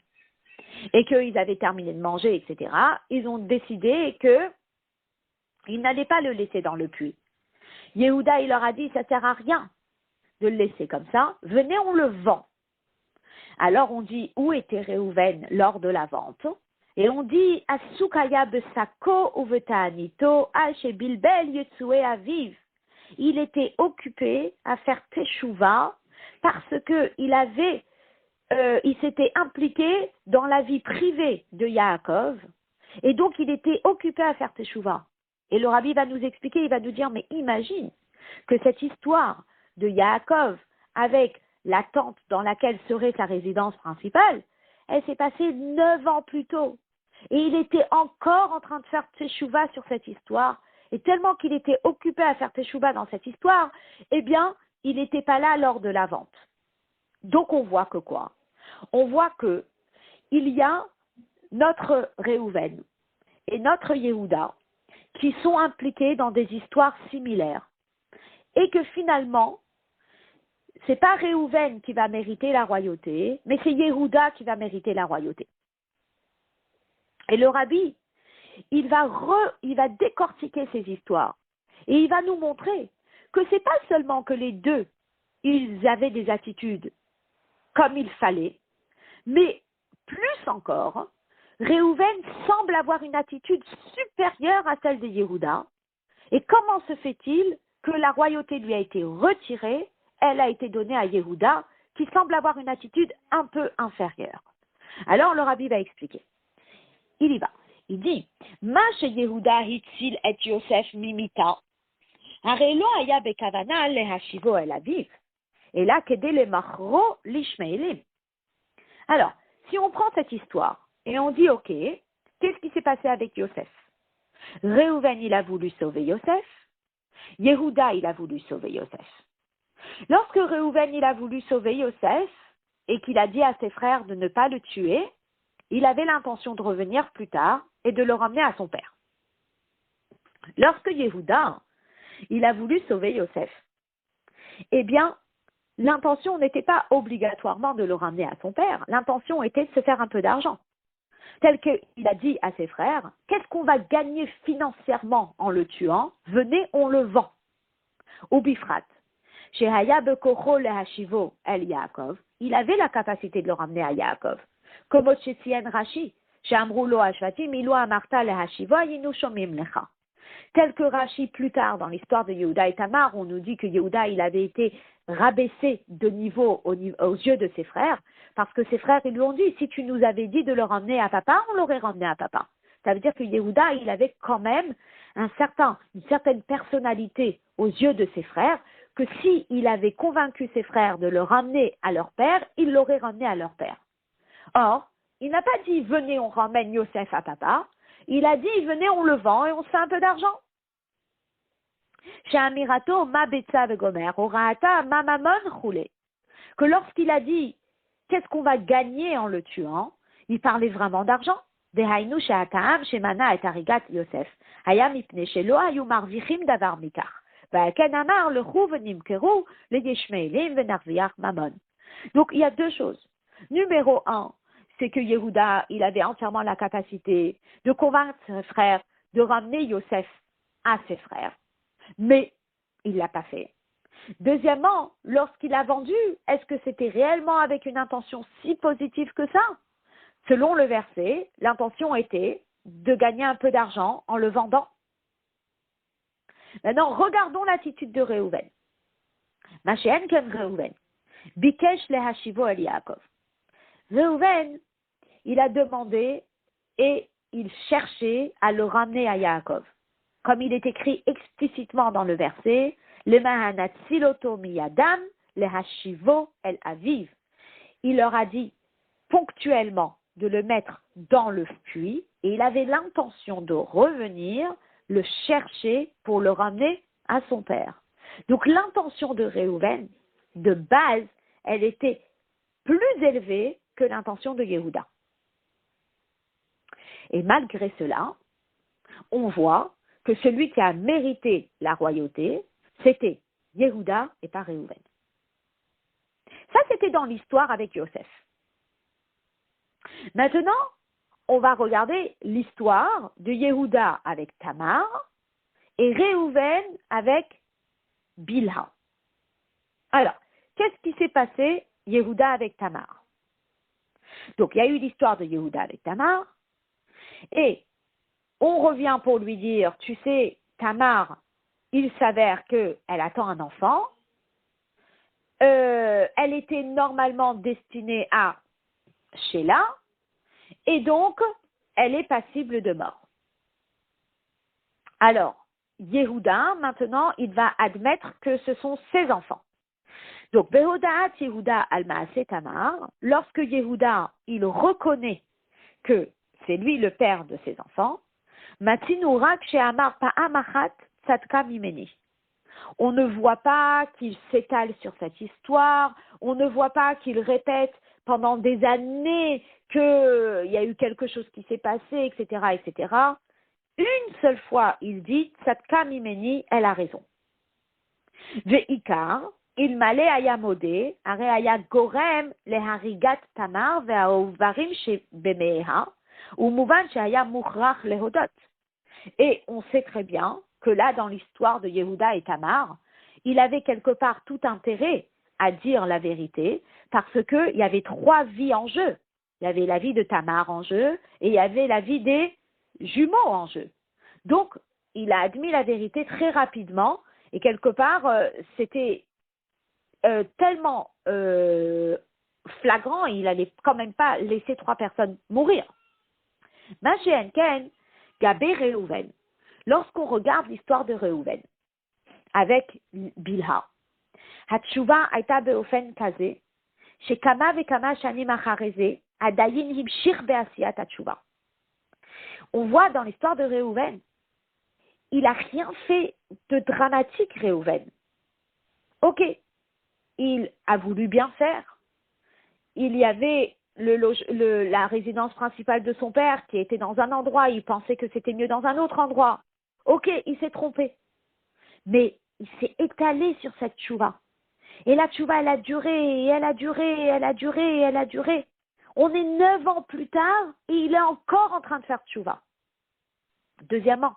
Speaker 1: et qu'ils avaient terminé de manger, etc., ils ont décidé qu'ils n'allaient pas le laisser dans le puits. Yehuda, il leur a dit, ça ne sert à rien de le laisser comme ça, venez, on le vend. Alors on dit, où était Réhouven lors de la vente? Et on dit, Asukaya besako uvetanito ashe bilbel yetsue aviv. Il était occupé à faire teshuva parce que il s'était impliqué dans la vie privée de Yaakov, et donc il était occupé à faire teshuva. Et le rabbi va nous expliquer, il va nous dire, mais imagine que cette histoire de Yaakov avec la tente dans laquelle serait sa résidence principale, elle s'est passée 9 ans plus tôt. Et il était encore en train de faire teshuva sur cette histoire. Et tellement qu'il était occupé à faire teshuva dans cette histoire, eh bien, il n'était pas là lors de la vente. Donc on voit que quoi? On voit que il y a notre Réhouven et notre Yehuda qui sont impliqués dans des histoires similaires. Et que finalement, c'est pas Réhouven qui va mériter la royauté, mais c'est Yehuda qui va mériter la royauté. Et le rabbi, il va décortiquer ces histoires. Et il va nous montrer que c'est pas seulement que les deux, ils avaient des attitudes comme il fallait, mais plus encore, Réhouven semble avoir une attitude supérieure à celle de Yehuda. Et comment se fait-il que la royauté lui a été retirée, elle a été donnée à Yehuda, qui semble avoir une attitude un peu inférieure? Alors le rabbi va expliquer. Il y va. Il dit, Ma chez Yehuda hitzil et Yosef mimita, harelo aya bekavana lehashivo el aviv, et là kede le machro l'ishmaelim. Alors, si on prend cette histoire et on dit, ok, qu'est-ce qui s'est passé avec Yosef? Réhouven, il a voulu sauver Yosef. Yehuda, il a voulu sauver Yosef. Lorsque Réhouven, il a voulu sauver Yosef et qu'il a dit à ses frères de ne pas le tuer, il avait l'intention de revenir plus tard et de le ramener à son père. Lorsque Yehuda, il a voulu sauver Yosef, eh bien, l'intention n'était pas obligatoirement de le ramener à son père. L'intention était de se faire un peu d'argent. Tel qu'il a dit à ses frères, qu'est-ce qu'on va gagner financièrement en le tuant? Venez, on le vend. Au Bifrat. Chez Haya Bekocho le Hashivo el Yaakov, il avait la capacité de le ramener à Yaakov. Comme chez Tien Rashi, chez Amroulo Ashvatim, Ilo Amarta le Hashivo, Yinu Shomim Lecha. Tel que Rashi, plus tard dans l'histoire de Yehuda et Tamar, on nous dit que Yehuda, il avait été rabaissé de niveau aux yeux de ses frères, parce que ses frères, ils lui ont dit, si tu nous avais dit de le ramener à papa, on l'aurait ramené à papa. Ça veut dire que Yehuda, il avait quand même une certaine personnalité aux yeux de ses frères, que s'il avait convaincu ses frères de le ramener à leur père, il l'aurait ramené à leur père. Or, il n'a pas dit « venez, on ramène Yosef à papa », il a dit « venez, on le vend et on se fait un peu d'argent ». Chez Amirato, ma betza vegomer, oraata ma mamon roulé. Que lorsqu'il a dit qu'est-ce qu'on va gagner en le tuant, il parlait vraiment d'argent. Dehainu she'akaam shemana et arigat Yosef. Hayam ipne shelo hayu marvichim davar mikach. Va'ken amar lechu venimkeru leyeshmeelim venarviach mamon. Donc il y a deux choses. Numéro un, c'est que Yehuda, il avait entièrement la capacité de convaincre ses frères de ramener Yosef à ses frères. Mais il ne l'a pas fait. Deuxièmement, lorsqu'il a vendu, est-ce que c'était réellement avec une intention si positive que ça? Selon le verset, l'intention était de gagner un peu d'argent en le vendant. Maintenant, regardons l'attitude de Réhouven. Machéen ken Réhouven. Bikesh lehashivo el Yaakov. Réhouven, il a demandé et il cherchait à le ramener à Yaakov. Comme il est écrit explicitement dans le verset, le mahanat siloto miyadam lehashivo el aviv. Il leur a dit ponctuellement de le mettre dans le puits et il avait l'intention de revenir le chercher pour le ramener à son père. Donc l'intention de Réhouven, de base, elle était plus élevée que l'intention de Yehuda. Et malgré cela, on voit que celui qui a mérité la royauté, c'était Yehuda et pas Réhouven. Ça, c'était dans l'histoire avec Yosef. Maintenant, on va regarder l'histoire de Yehuda avec Tamar et Réhouven avec Bilha. Alors, qu'est-ce qui s'est passé Yehuda avec Tamar? Donc, il y a eu l'histoire de Yehuda avec Tamar et on revient pour lui dire, tu sais, Tamar, il s'avère qu'elle attend un enfant. Elle était normalement destinée à Sheila et donc, elle est passible de mort. Alors, Yehuda, maintenant, il va admettre que ce sont ses enfants. Donc, Behodaat Yehuda al-Maaseh Tamar, lorsque Yehuda, il reconnaît que c'est lui le père de ses enfants, Matinu rak she'amar pa'am achat tzadka mimeni. On ne voit pas qu'il s'étale sur cette histoire, on ne voit pas qu'il répète pendant des années qu'il y a eu quelque chose qui s'est passé, etc., etc. Une seule fois, il dit « Tzadka mimeni » elle a raison. Ve'ikar, il malé aya modé, are aya gorem leharigat tamar ve'aovarim shebemeha, ou mouvan she'aya mukhrach lehodot. Et on sait très bien que là, dans l'histoire de Yehuda et Tamar, il avait quelque part tout intérêt à dire la vérité parce qu'il y avait trois vies en jeu. Il y avait la vie de Tamar en jeu et il y avait la vie des jumeaux en jeu. Donc, il a admis la vérité très rapidement et quelque part, c'était tellement flagrant, il n'allait quand même pas laisser trois personnes mourir. Machéen Ken, Gabé Réhouven. Lorsqu'on regarde l'histoire de Réhouven avec Bilha, Hatshuva aita beofen kaze, shekama vekama shanim achareze, adayin himshir beasiyat hatshuva. On voit dans l'histoire de Réhouven, il n'a rien fait de dramatique, Réhouven. Ok, il a voulu bien faire. Il y avait la résidence principale de son père qui était dans un endroit, il pensait que c'était mieux dans un autre endroit. Ok, il s'est trompé. Mais il s'est étalé sur cette tchouva. Et la tchouva, elle a duré, et elle a duré, et elle a duré, et elle a duré. On est 9 ans plus tard, et il est encore en train de faire tchouva. Deuxièmement,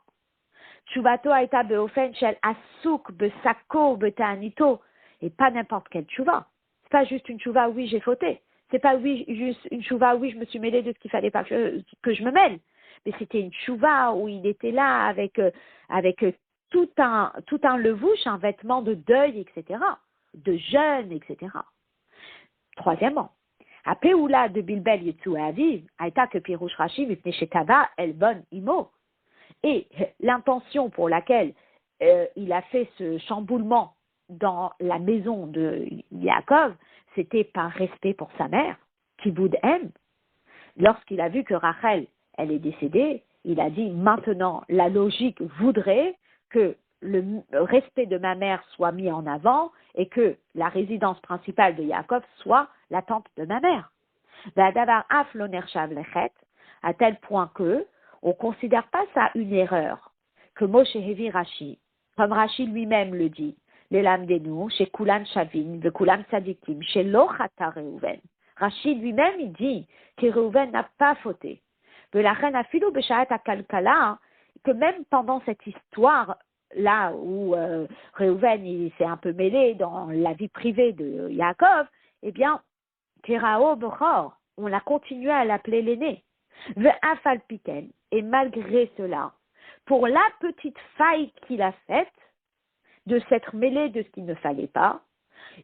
Speaker 1: tchouvato a été beofen shel asuk, besako, beta'anito, et pas n'importe quelle tchouva. C'est pas juste une tchouva, oui, j'ai fauté. C'est pas oui, juste une tchouva, oui, je me suis mêlé de ce qu'il fallait pas que je me mêle. Mais c'était une tchouva où il était là avec tout un levouche, un vêtement de deuil, etc., de jeûne, etc. Troisièmement, à Peoula de Bilbel Yetsu Aviv, Aïta que Pirouche Rashi, Mipne Shetava, Elbon Imo. Et l'intention pour laquelle il a fait ce chamboulement dans la maison de Yaakov, c'était par respect pour sa mère, Kiboud M. Lorsqu'il a vu que Rachel, elle est décédée, il a dit maintenant la logique voudrait que le respect de ma mère soit mis en avant et que la résidence principale de Yaakov soit la tente de ma mère. À tel point que on ne considère pas ça une erreur, que Moshe Hevi Rashi, comme Rashi lui-même le dit, les lames des nous, chez Kulam Shavin, de Kulam Sadikim, chez Lochata Reuven. Rashi lui-même, il dit que Reuven n'a pas fauté. Que la reine a filou Beshaat Akalkala, que même pendant cette histoire, là où Reuven il s'est un peu mêlé dans la vie privée de Yaakov, eh bien, Kerao Bechor, on l'a continué à l'appeler l'aîné. Ve'afal piken, et malgré cela, pour la petite faille qu'il a faite, de s'être mêlé de ce qu'il ne fallait pas,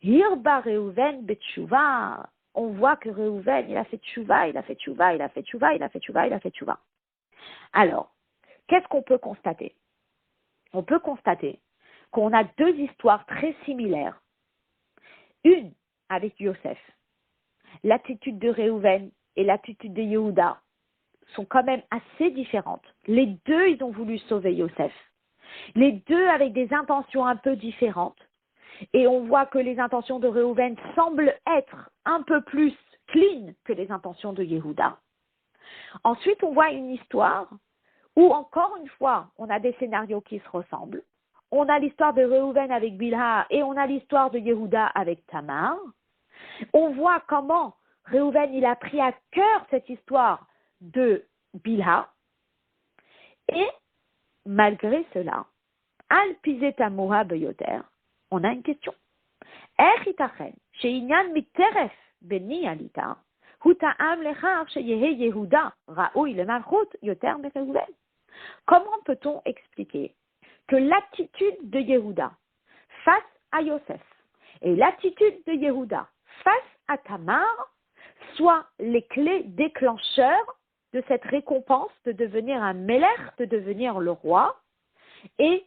Speaker 1: Hirba Reuven Betshuva, on voit que Reuven, il a fait tchouva, il a fait tchouva, il a fait tchouva, il a fait tchouva, il a fait tchouva. Alors, qu'est-ce qu'on peut constater? On peut constater qu'on a deux histoires très similaires. Une avec Yosef. L'attitude de Reuven et l'attitude de Yehuda sont quand même assez différentes. Les deux, ils ont voulu sauver Yosef. Les deux avec des intentions un peu différentes. Et on voit que les intentions de Reuven semblent être un peu plus clean que les intentions de Yehuda. Ensuite, on voit une histoire où, encore une fois, on a des scénarios qui se ressemblent. On a l'histoire de Reuven avec Bilha et on a l'histoire de Yehuda avec Tamar. On voit comment Reuven, il a pris à cœur cette histoire de Bilha. Et malgré cela, Al Pizet Amoura Beyoter, on a une question. איך ייתכן שעניין מטרף בני עליתה, הוא טעם לכך שיהא יהודה ראוי למלכות יותר מראובן? Comment peut-on expliquer que l'attitude de Yehuda face à Yosef et l'attitude de Yehuda face à Tamar soient les clés déclencheurs de cette récompense de devenir un Melech, de devenir le roi, et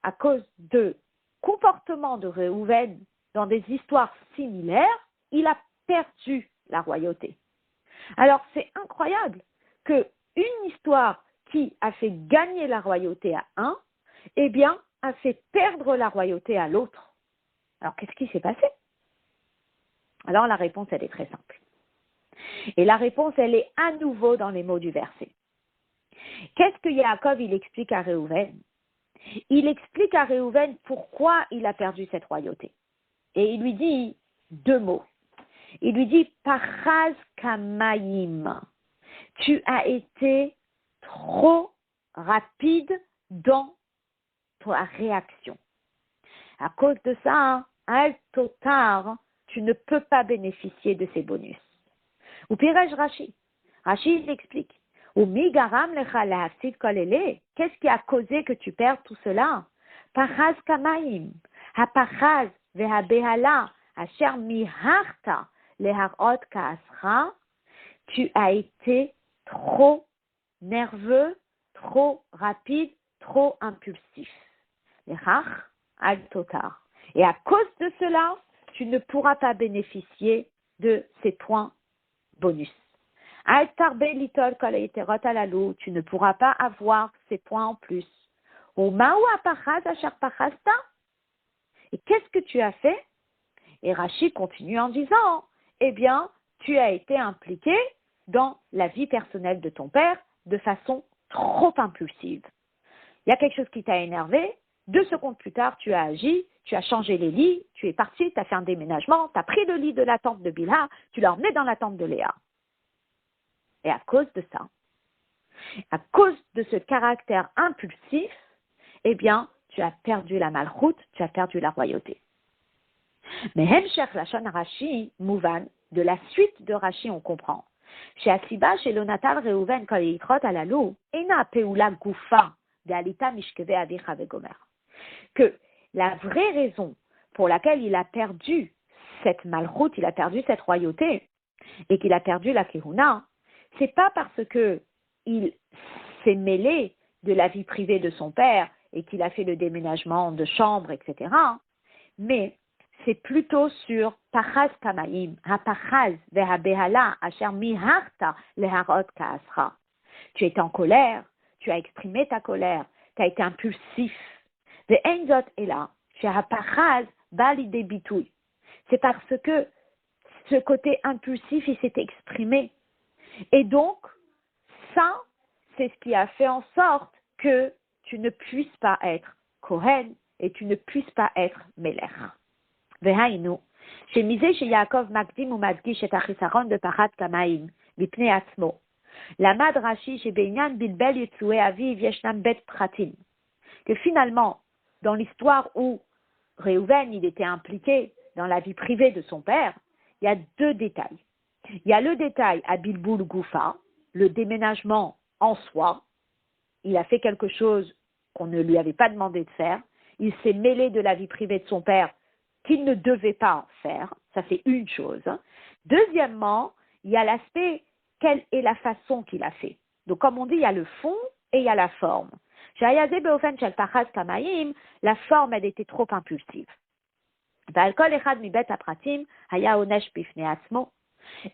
Speaker 1: à cause de comportement de Reuven dans des histoires similaires, il a perdu la royauté. Alors c'est incroyable que une histoire qui a fait gagner la royauté à un, eh bien, a fait perdre la royauté à l'autre. Alors qu'est-ce qui s'est passé? Alors la réponse, elle est très simple. Et la réponse, elle est à nouveau dans les mots du verset. Qu'est-ce que Yaakov, il explique à Reuven? Il explique à Reuven pourquoi il a perdu cette royauté. Et il lui dit deux mots. Il lui dit « Paraz kamayim ». Tu as été trop rapide dans ta réaction. À cause de ça, al totar, tu ne peux pas bénéficier de ces bonus. Ou pirej Rashi. Rashi, il explique. Ou mi garam lecha lahafsid kol ele. Qu'est-ce qui a causé que tu perds tout cela? Paraz kamayim. Haparaz vehabehala asher miharta leharot kaasra. Tu as été trop nerveux, trop rapide, trop impulsif. Lechach al totar. Et à cause de cela, tu ne pourras pas bénéficier de ces points bonus. Al tarbe litol kol eiterot alalou. Tu ne pourras pas avoir ces points en plus. Ou maou apachaz asher pachasta. Et qu'est-ce que tu as fait? Et Rashi continue en disant, eh bien, tu as été impliqué dans la vie personnelle de ton père de façon trop impulsive. Il y a quelque chose qui t'a énervé, 2 secondes plus tard, tu as agi, tu as changé les lits, tu es parti, tu as fait un déménagement, tu as pris le lit de la tente de Bilha, tu l'as emmené dans la tente de Léa. Et à cause de ça, à cause de ce caractère impulsif, eh bien, tu as perdu la malchoute, tu as perdu la royauté. Mais Hemshech Lachon Rashi, Mouvan, de la suite de Rashi, on comprend. Chez Asiba, chez Lonatal Reuven, quand il trot à la loup, Ena Peula Goufa, de Alita Mishkeve Avicha Vegomer. Que la vraie raison pour laquelle il a perdu cette malchoute, il a perdu cette royauté, et qu'il a perdu la Kehuna, c'est pas parce que il s'est mêlé de la vie privée de son père et qu'il a fait le déménagement de chambre, etc., mais c'est plutôt sur Pachaz Kamaim, HaPachaz ve'haBehala asher miharta leharot ka'asra. Tu es en colère, tu as exprimé ta colère, tu as été impulsif. Ve'en zot ela, she'hapachaz ba lidei bitui. C'est parce que ce côté impulsif, il s'est exprimé. Et donc, ça, c'est ce qui a fait en sorte que tu ne puisses pas être Kohen et tu ne puisses pas être Melech. Vehainu, shemisé chez Yaakov Makdim ou Madgish et Achisaron de Pachat Kamaim, mipnei atzmo. La Madrashi chez Beinyan Bilbel Yetsoué Aviv Yeshnam Bet Pratim. Que finalement, dans l'histoire où Réhouven, il était impliqué dans la vie privée de son père, il y a deux détails. Il y a le détail à Bilboul Goufa, le déménagement en soi. Il a fait quelque chose qu'on ne lui avait pas demandé de faire. Il s'est mêlé de la vie privée de son père qu'il ne devait pas faire. Ça, c'est une chose. Deuxièmement, il y a l'aspect, quelle est la façon qu'il a fait. Donc, comme on dit, il y a le fond et il y a la forme. La forme, elle était trop impulsive.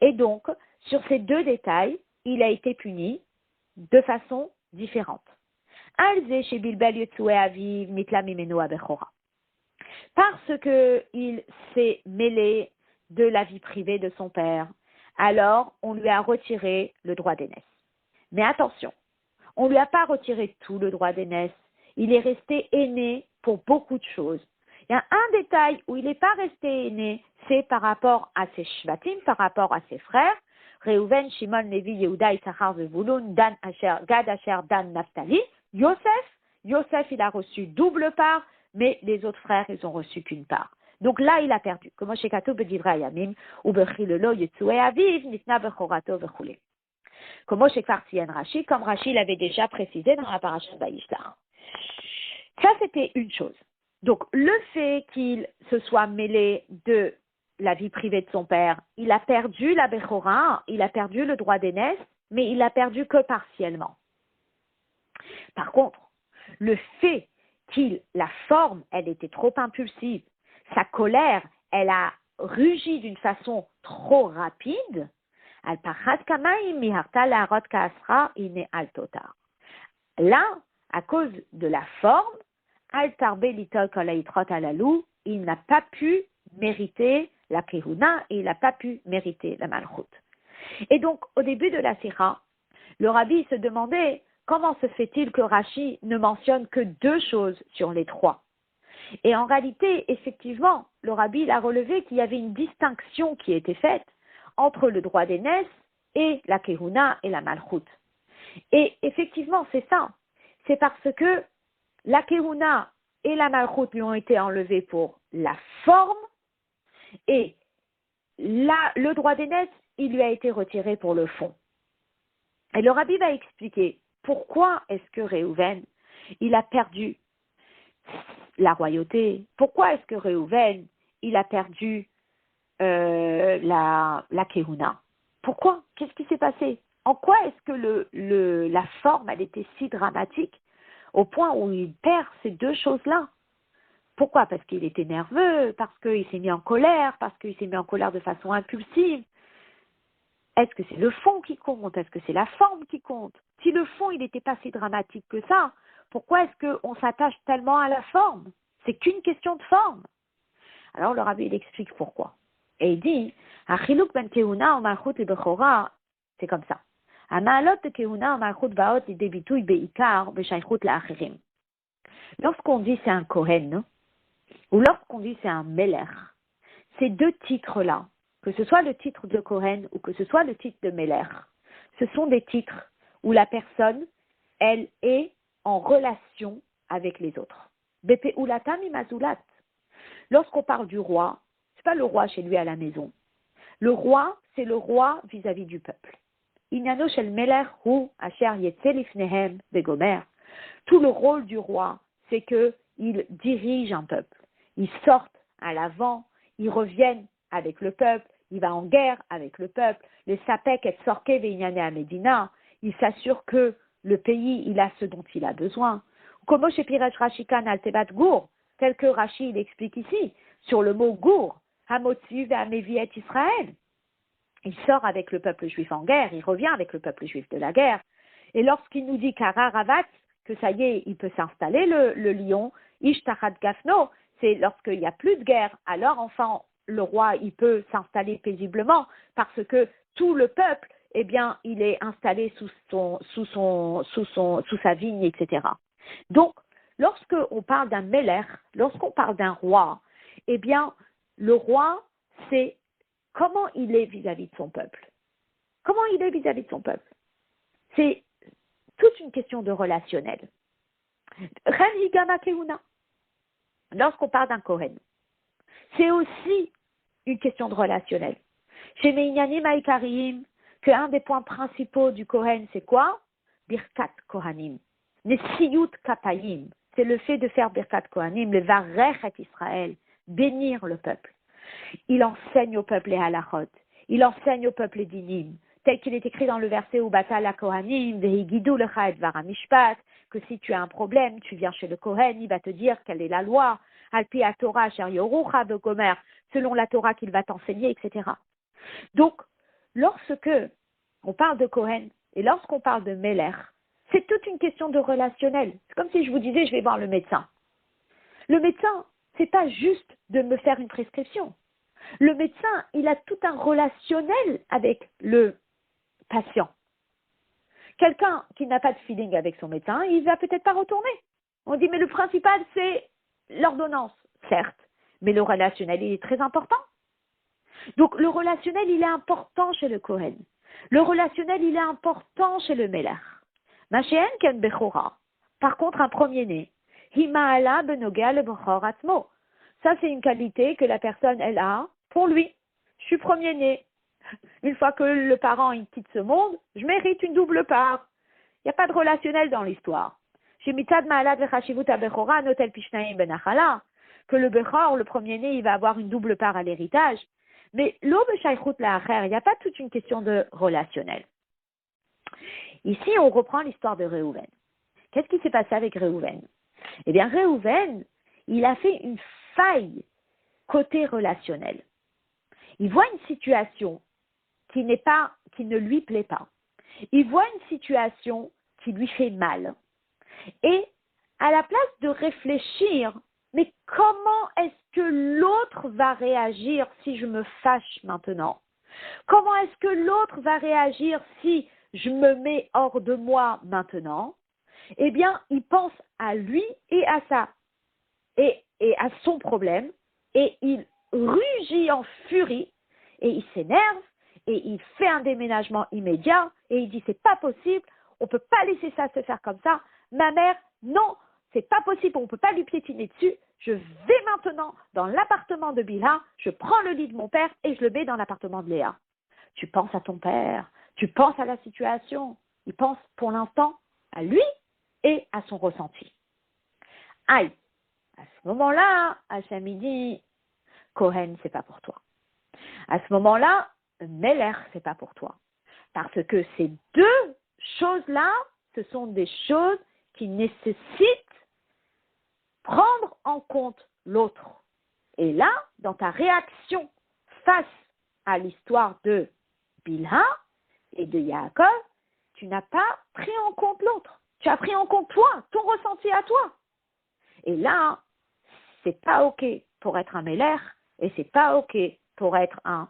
Speaker 1: Et donc, sur ces deux détails, il a été puni de façon différente. Parce qu'il s'est mêlé de la vie privée de son père, alors on lui a retiré le droit d'aînesse. Mais attention, on ne lui a pas retiré tout le droit d'aînesse. Il est resté aîné pour beaucoup de choses. Il y a un détail où il n'est pas resté aîné, c'est par rapport à ses shvatim, par rapport à ses frères. Reuven, Shimon, Levi, Yehuda, Issachar, Zevulun, Dan, Asher, Gad, Asher, Dan, Naphtali. Yosef, il a reçu double part, mais les autres frères, ils ont reçu qu'une part. Donc là, il a perdu. Comme chez Katou, Bedivra Yamim, ou Bechilelo, Yetsoué Aviv, Nitna Bechorato, Bechule. Comme chez Kvartien Rashi, comme Rashi l'avait déjà précisé dans la paracha de Vayishlach. Ça, c'était une chose. Donc, le fait qu'il se soit mêlé de la vie privée de son père, il a perdu la Bechora, il a perdu le droit d'aînesse, mais il l'a perdu que partiellement. Par contre, le fait la forme, elle était trop impulsive, sa colère, elle a rugi d'une façon trop rapide, là, à cause de la forme, il n'a pas pu mériter la Kehuna et il n'a pas pu mériter la Malchut. Et donc, au début de la Sira, le Rabbi se demandait comment se fait-il que Rashi ne mentionne que deux choses sur les trois. Et en réalité, effectivement, le Rabbi il a relevé qu'il y avait une distinction qui était faite entre le droit d'aînesse et la Kehuna et la Malchut. Et effectivement, c'est ça. C'est parce que la Kehuna et la Malchut lui ont été enlevées pour la forme et le droit d'aînesse, il lui a été retiré pour le fond. Et le Rabbi va expliquer pourquoi est-ce que Réhouven, il a perdu la royauté. Pourquoi est-ce que Réhouven, il a perdu la Kehuna? Pourquoi? Qu'est-ce qui s'est passé? En quoi est-ce que la forme, elle était si dramatique au point où il perd ces deux choses-là? Pourquoi? Parce qu'il était nerveux, parce qu'il s'est mis en colère, parce qu'il s'est mis en colère de façon impulsive. Est-ce que c'est le fond qui compte? Est-ce que c'est la forme qui compte? Si le fond, il n'était pas si dramatique que ça, pourquoi est-ce qu'on s'attache tellement à la forme? C'est qu'une question de forme. Alors le Rabbi, il explique pourquoi. Et il dit, Achiluk ben Kehuna ou Malchut et Bechora, c'est comme ça. Amaalot de Kehuna ou Malchut baot idebitui beikar beshaychut la'achirim. Lorsqu'on dit c'est un Kohen, ou lorsqu'on dit c'est un Melech, ces deux titres-là, que ce soit le titre de Kohen ou que ce soit le titre de Melech, ce sont des titres où la personne, elle est en relation avec les autres. Bepe'ulatam imazulat. Lorsqu'on parle du roi, c'est pas le roi chez lui à la maison. Le roi, c'est le roi vis-à-vis du peuple. Inyano shel melech hu asher yetze lifnehem begomer. Tout le rôle du roi, c'est qu'il dirige un peuple. Il sort à l'avant, il revient avec le peuple, il va en guerre avec le peuple. Les sapek et sorke veinyane à Médina, il s'assure que le pays, il a ce dont il a besoin. Comme chez Piresh Rashikan al Tebat Gour, tel que Rashi il explique ici, sur le mot gour, Hamotzi ve'amevi Israël. Il sort avec le peuple juif en guerre, il revient avec le peuple juif de la guerre. Et lorsqu'il nous dit Kara Ravat, que ça y est, il peut s'installer le lion, Ishtachat Gafno, c'est lorsqu'il n'y a plus de guerre, alors enfin le roi il peut s'installer paisiblement parce que tout le peuple, eh bien, il est installé sous sa vigne, etc. Donc, lorsqu'on parle d'un Meler, lorsqu'on parle d'un roi, eh bien, le roi, c'est comment il est vis-à-vis de son peuple. Comment il est vis-à-vis de son peuple. C'est toute une question de relationnel. Ren Higama Keuna. Lorsqu'on parle d'un Kohen, c'est aussi une question de relationnel. Chez Meinyanim Aikarim, qu'un des points principaux du Kohen, c'est quoi? Birkat Kohanim. Nesiyut Kapayim. C'est le fait de faire Birkat Kohanim, le Varechet Israël, bénir le peuple. Il enseigne au peuple les halachot. Il enseigne au peuple les dinim. Tel qu'il est écrit dans le verset Ubata la Kohanim, Vehigidu lecha et Varamishpat, que si tu as un problème, tu viens chez le Kohen, il va te dire quelle est la loi, Alpi à Torah, Sher Yorucha Begomer, selon la Torah qu'il va t'enseigner, etc. Donc, lorsque on parle de Kohen et lorsqu'on parle de Meler, c'est toute une question de relationnel. C'est comme si je vous disais, je vais voir le médecin. Le médecin, c'est pas juste de me faire une prescription. Le médecin, il a tout un relationnel avec le patient. Quelqu'un qui n'a pas de feeling avec son médecin, il va peut-être pas retourner. On dit, mais le principal, c'est l'ordonnance. Certes, mais le relationnel, il est très important. Donc, le relationnel, il est important chez le Kohen. Le relationnel, il est important chez le Meler. Machéen ken bechora. Par contre, un premier-né. Himaala benoga le bechor atmo. Ça, c'est une qualité que la personne, elle a pour lui. Je suis premier-né. Une fois que le parent il quitte ce monde, je mérite une double part. Il n'y a pas de relationnel dans l'histoire. Chez Mitzad Ma'alat vechashivut ha-bechora notel pishnaim benachala, que le bechor, le premier-né, il va avoir une double part à l'héritage. Mais l'eau b'shaychut la'acher, il n'y a pas toute une question de relationnel. Ici, on reprend l'histoire de Réhouven. Qu'est-ce qui s'est passé avec Réhouven? Eh bien, Réhouven, il a fait une faille côté relationnel. Il voit une situation qui ne lui plaît pas. Il voit une situation qui lui fait mal. Et à la place de réfléchir, mais comment est-ce que l'autre va réagir si je me fâche maintenant? Comment est-ce que l'autre va réagir si je me mets hors de moi maintenant? Eh bien, il pense à lui et à à son problème, et il rugit en furie, et il s'énerve, et il fait un déménagement immédiat, et il dit c'est pas possible, on peut pas laisser ça se faire comme ça. Ma mère, non, c'est pas possible, on peut pas lui piétiner dessus. Je vais maintenant dans l'appartement de Bilha, je prends le lit de mon père et je le mets dans l'appartement de Léa. Tu penses à ton père, tu penses à la situation, il pense pour l'instant à lui et à son ressenti. Aïe, à ce moment-là, Hachem dit, Kohen, c'est pas pour toi. À ce moment-là, Meler, c'est pas pour toi. Parce que ces deux choses-là, ce sont des choses qui nécessitent prendre en compte l'autre. Et là, dans ta réaction face à l'histoire de Bilha et de Yaakov, tu n'as pas pris en compte l'autre. Tu as pris en compte toi, ton ressenti à toi. Et là, c'est pas OK pour être un Meler et c'est pas OK pour être un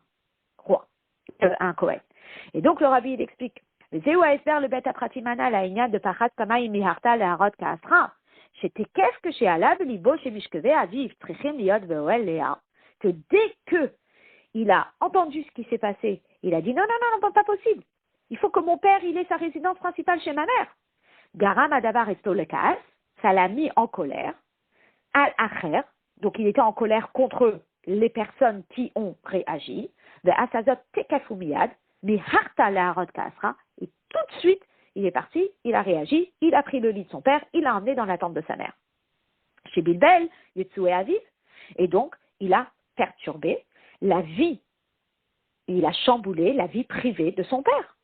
Speaker 1: roi, un Kohen. Et donc le rabbi il explique, Zéou Aesber le bet apratimana la ignat de pachat kamaim miharta leharot kaasra, chez Tekef que chez Alab libo chez Mishkeve aviv trichim liot veoel lea, que dès que il a entendu ce qui s'est passé, il a dit non, pas possible. Il faut que mon père il ait sa résidence principale chez ma mère. Garam adavar esto lekaas, ça l'a mis en colère. Al acher, donc il était en colère contre les personnes qui ont réagi. De asazot tekafu miyad, mi harta leharot kaasra, et tout de suite il est parti, il a réagi, il a pris le lit de son père, il l'a emmené dans la tente de sa mère. Chez Bilbel, Yetsué Aviv, et donc il a perturbé la vie, il a chamboulé la vie privée de son père.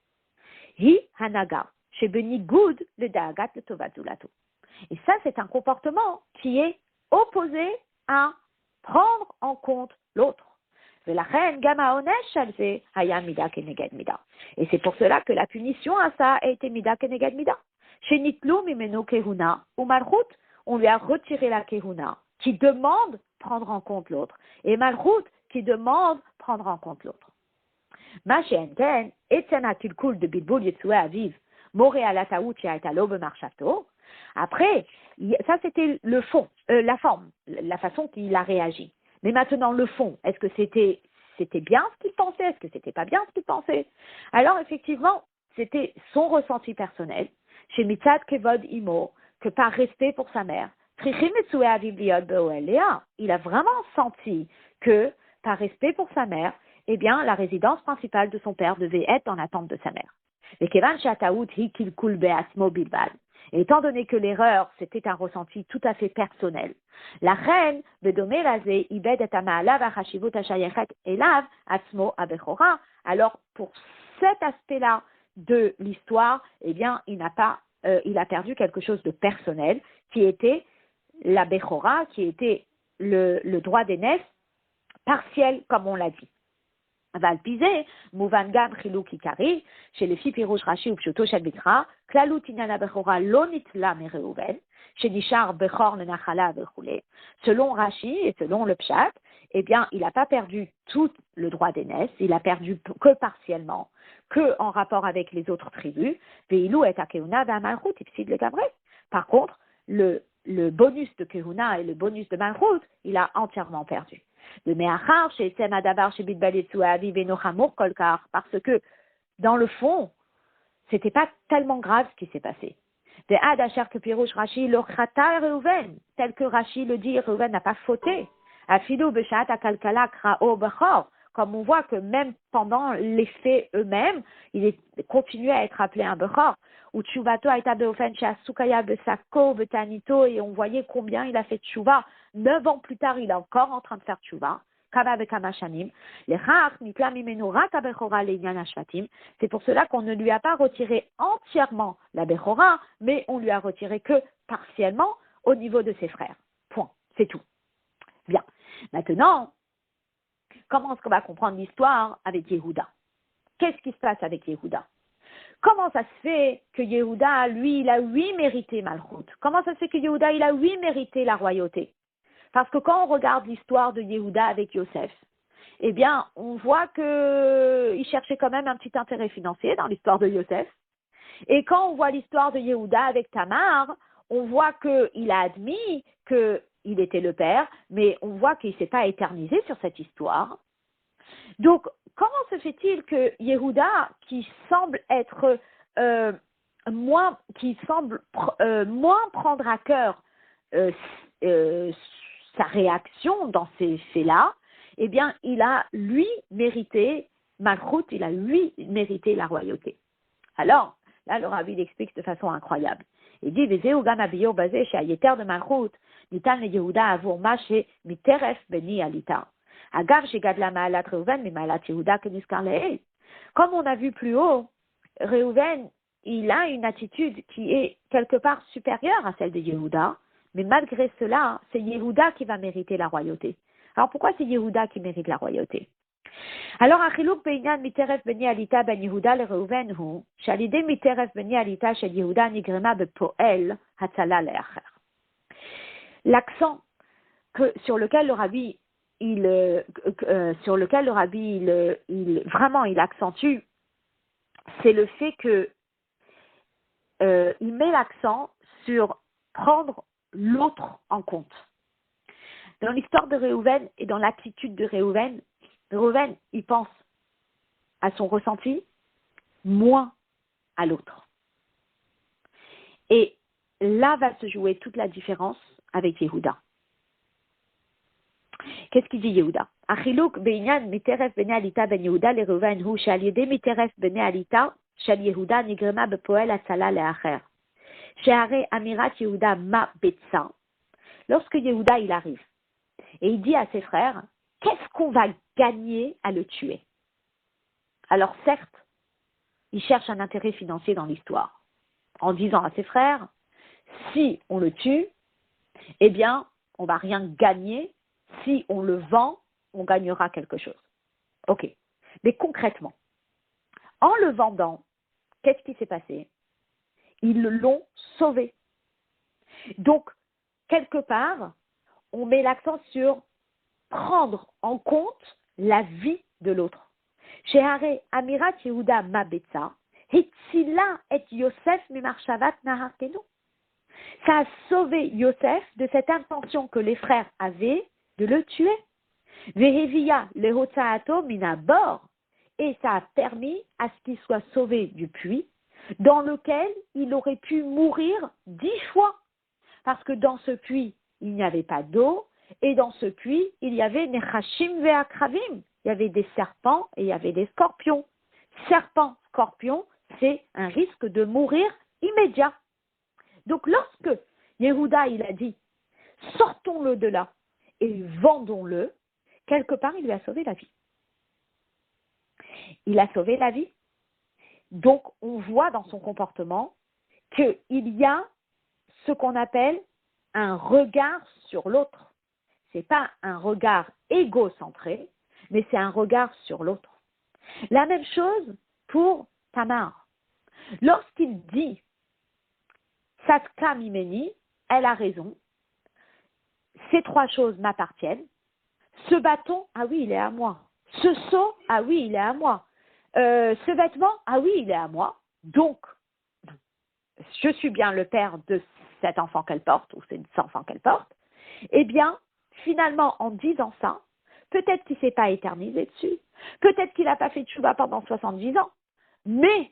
Speaker 1: Hi hanaga, chez Beni Goud, le daagat le tovatulato. Et ça, c'est un comportement qui est opposé à prendre en compte l'autre. Et c'est pour cela que la punition à ça a été mida keneged mida. Chez Nitlu mimeno kehuna ou malchut, on lui a retiré la kehuna, qui demande prendre en compte l'autre, et malchut qui demande prendre en compte l'autre. Ma she'enten etzen hakilkul de bilbul yetzue aviv moré à la taout she'aytalo b'marchato. Après, ça c'était le fond, la forme, la façon qu'il a réagi. Mais maintenant le fond, est-ce que c'était bien ce qu'il pensait, est-ce que c'était pas bien ce qu'il pensait? Alors effectivement, c'était son ressenti personnel, chez Mitzad Kevod Imo, que par respect pour sa mère, il a vraiment senti que par respect pour sa mère, eh bien la résidence principale de son père devait être dans l'attente de sa mère. Et étant donné que l'erreur, c'était un ressenti tout à fait personnel, la reine, alors pour cet aspect-là de l'histoire, eh bien, il a perdu quelque chose de personnel, qui était la Bechora, qui était le droit d'aînesse partiel, comme on l'a dit. Valpizé, Mouvangam Chiluk Ikari, chez les filles Pirouche Rashi ou Pshuto Shel Bikra, Klalut Inana Bechora Lonitla Mereuven, chez Nishar Bechor Nenachala Bechoulé. Selon Rashi et selon le Pshat, eh bien, il n'a pas perdu tout le droit d'aînesse, il a perdu que partiellement, que en rapport avec les autres tribus. Veilou et Akeuna Vamalchut Ipsid le Gabré. Par contre, le bonus de Keuna et le bonus de Malchut, il a entièrement perdu. Le Meachar, chez Sem Adabar, chez Bidbaletsu Aviv et Nochamour Kolkar, parce que, dans le fond, c'était pas tellement grave ce qui s'est passé. De Ad Asher que Pirouche Rashi, l'Ochrata Reuven, tel que Rashi le dit, Reuven n'a pas fauté. Afilou Beshat Akalkala Krao Bechor, comme on voit que même pendant les faits eux-mêmes, il continuait à être appelé un Bechor. Ou Tchouvato Aïta Beofen chez Asukaya Besako Betanito, et on voyait combien il a fait Tchouva. 9 ans plus tard, il est encore en train de faire Tchouva. C'est pour cela qu'on ne lui a pas retiré entièrement la Bechora, mais on lui a retiré que partiellement au niveau de ses frères. Point. C'est tout. Bien. Maintenant, comment est-ce qu'on va comprendre l'histoire avec Yehuda? Qu'est-ce qui se passe avec Yehuda? Comment ça se fait que Yehuda, lui, il a mérité Malchut? Comment ça se fait que Yehuda, il a mérité la royauté? Parce que quand on regarde l'histoire de Yehuda avec Yosef, eh bien, on voit qu'il cherchait quand même un petit intérêt financier dans l'histoire de Yosef. Et quand on voit l'histoire de Yehuda avec Tamar, on voit qu'il a admis qu'il était le père, mais on voit qu'il ne s'est pas éternisé sur cette histoire. Donc, comment se fait-il que Yehuda, qui semble être moins prendre à cœur sa réaction dans ces faits-là, eh bien, il a, lui, mérité Malchut, il a, lui, mérité la royauté. Alors, là, le Rabbi l'explique de façon incroyable. Il dit, Vezeu gam abiyur bazé chez Ayeter de Malchut, nitan le Yehuda avur ma chez miteref beni alita. Agar chez Gadla Maalat Reuven, mais Maalat Yehuda que niskar le'ez. Comme on a vu plus haut, Reuven, il a une attitude qui est quelque part supérieure à celle de Yehuda, mais malgré cela, c'est Yehuda qui va mériter la royauté. Alors pourquoi c'est Yehuda qui mérite la royauté? Alors, Achiluk Beinyan Miteref Beni Alita Ben Yehuda le Reuven hu, Shalide Miteref Beni Alita Shel Yehuda Nigrema Bepoel Hatzala Leacher. L'accent sur lequel le Rabbi il accentue, c'est le fait que il met l'accent sur prendre l'autre en compte. Dans l'histoire de Reuven et dans l'attitude de Reuven, il pense à son ressenti, moins à l'autre. Et là va se jouer toute la différence avec Yehuda. Qu'est-ce qu'il dit Yehuda? Achiluk beinyan miteref bene alita ben Yehuda le Reuven hu shal yede miteref bene alita shal Yehuda nigrema bepoel atzala leacher. Sheare amirat Yehuda ma betsa. Lorsque Yehuda il arrive et il dit à ses frères, qu'est-ce qu'on va gagner à le tuer? Alors certes, il cherche un intérêt financier dans l'histoire, en disant à ses frères, si on le tue, eh bien, on va rien gagner, si on le vend, on gagnera quelque chose. Ok. Mais concrètement, en le vendant, qu'est-ce qui s'est passé? Ils l'ont sauvé. Donc, quelque part, on met l'accent sur prendre en compte la vie de l'autre. Shehare Amirat Yehuda Mabetza, Hitzila et Yosef Mimarshavat Naharkenu. Ça a sauvé Yosef de cette intention que les frères avaient de le tuer. Veheviya lehotzaato minabor. Et ça a permis à ce qu'il soit sauvé du puits dans lequel il aurait pu mourir 10 fois. Parce que dans ce puits, il n'y avait pas d'eau, et dans ce puits, il y avait nechashim ve'akravim. Il y avait des serpents et il y avait des scorpions. Serpent, scorpion, c'est un risque de mourir immédiat. Donc lorsque Yehuda, il a dit, sortons-le de là et vendons-le, quelque part, il lui a sauvé la vie. Il a sauvé la vie. Donc, on voit dans son comportement qu'il y a ce qu'on appelle un regard sur l'autre. Ce n'est pas un regard égocentré, mais c'est un regard sur l'autre. La même chose pour Tamar. Lorsqu'il dit « Satka mimeni », elle a raison, ces 3 choses m'appartiennent. Ce bâton, ah oui, il est à moi. Ce seau, ah oui, il est à moi. Ce vêtement, ah oui, il est à moi. Donc, je suis bien le père de cet enfant qu'elle porte, ou cet enfant qu'elle porte. Eh bien, finalement, en disant ça, peut-être qu'il ne s'est pas éternisé dessus. Peut-être qu'il n'a pas fait de tchouva pendant 70 ans. Mais,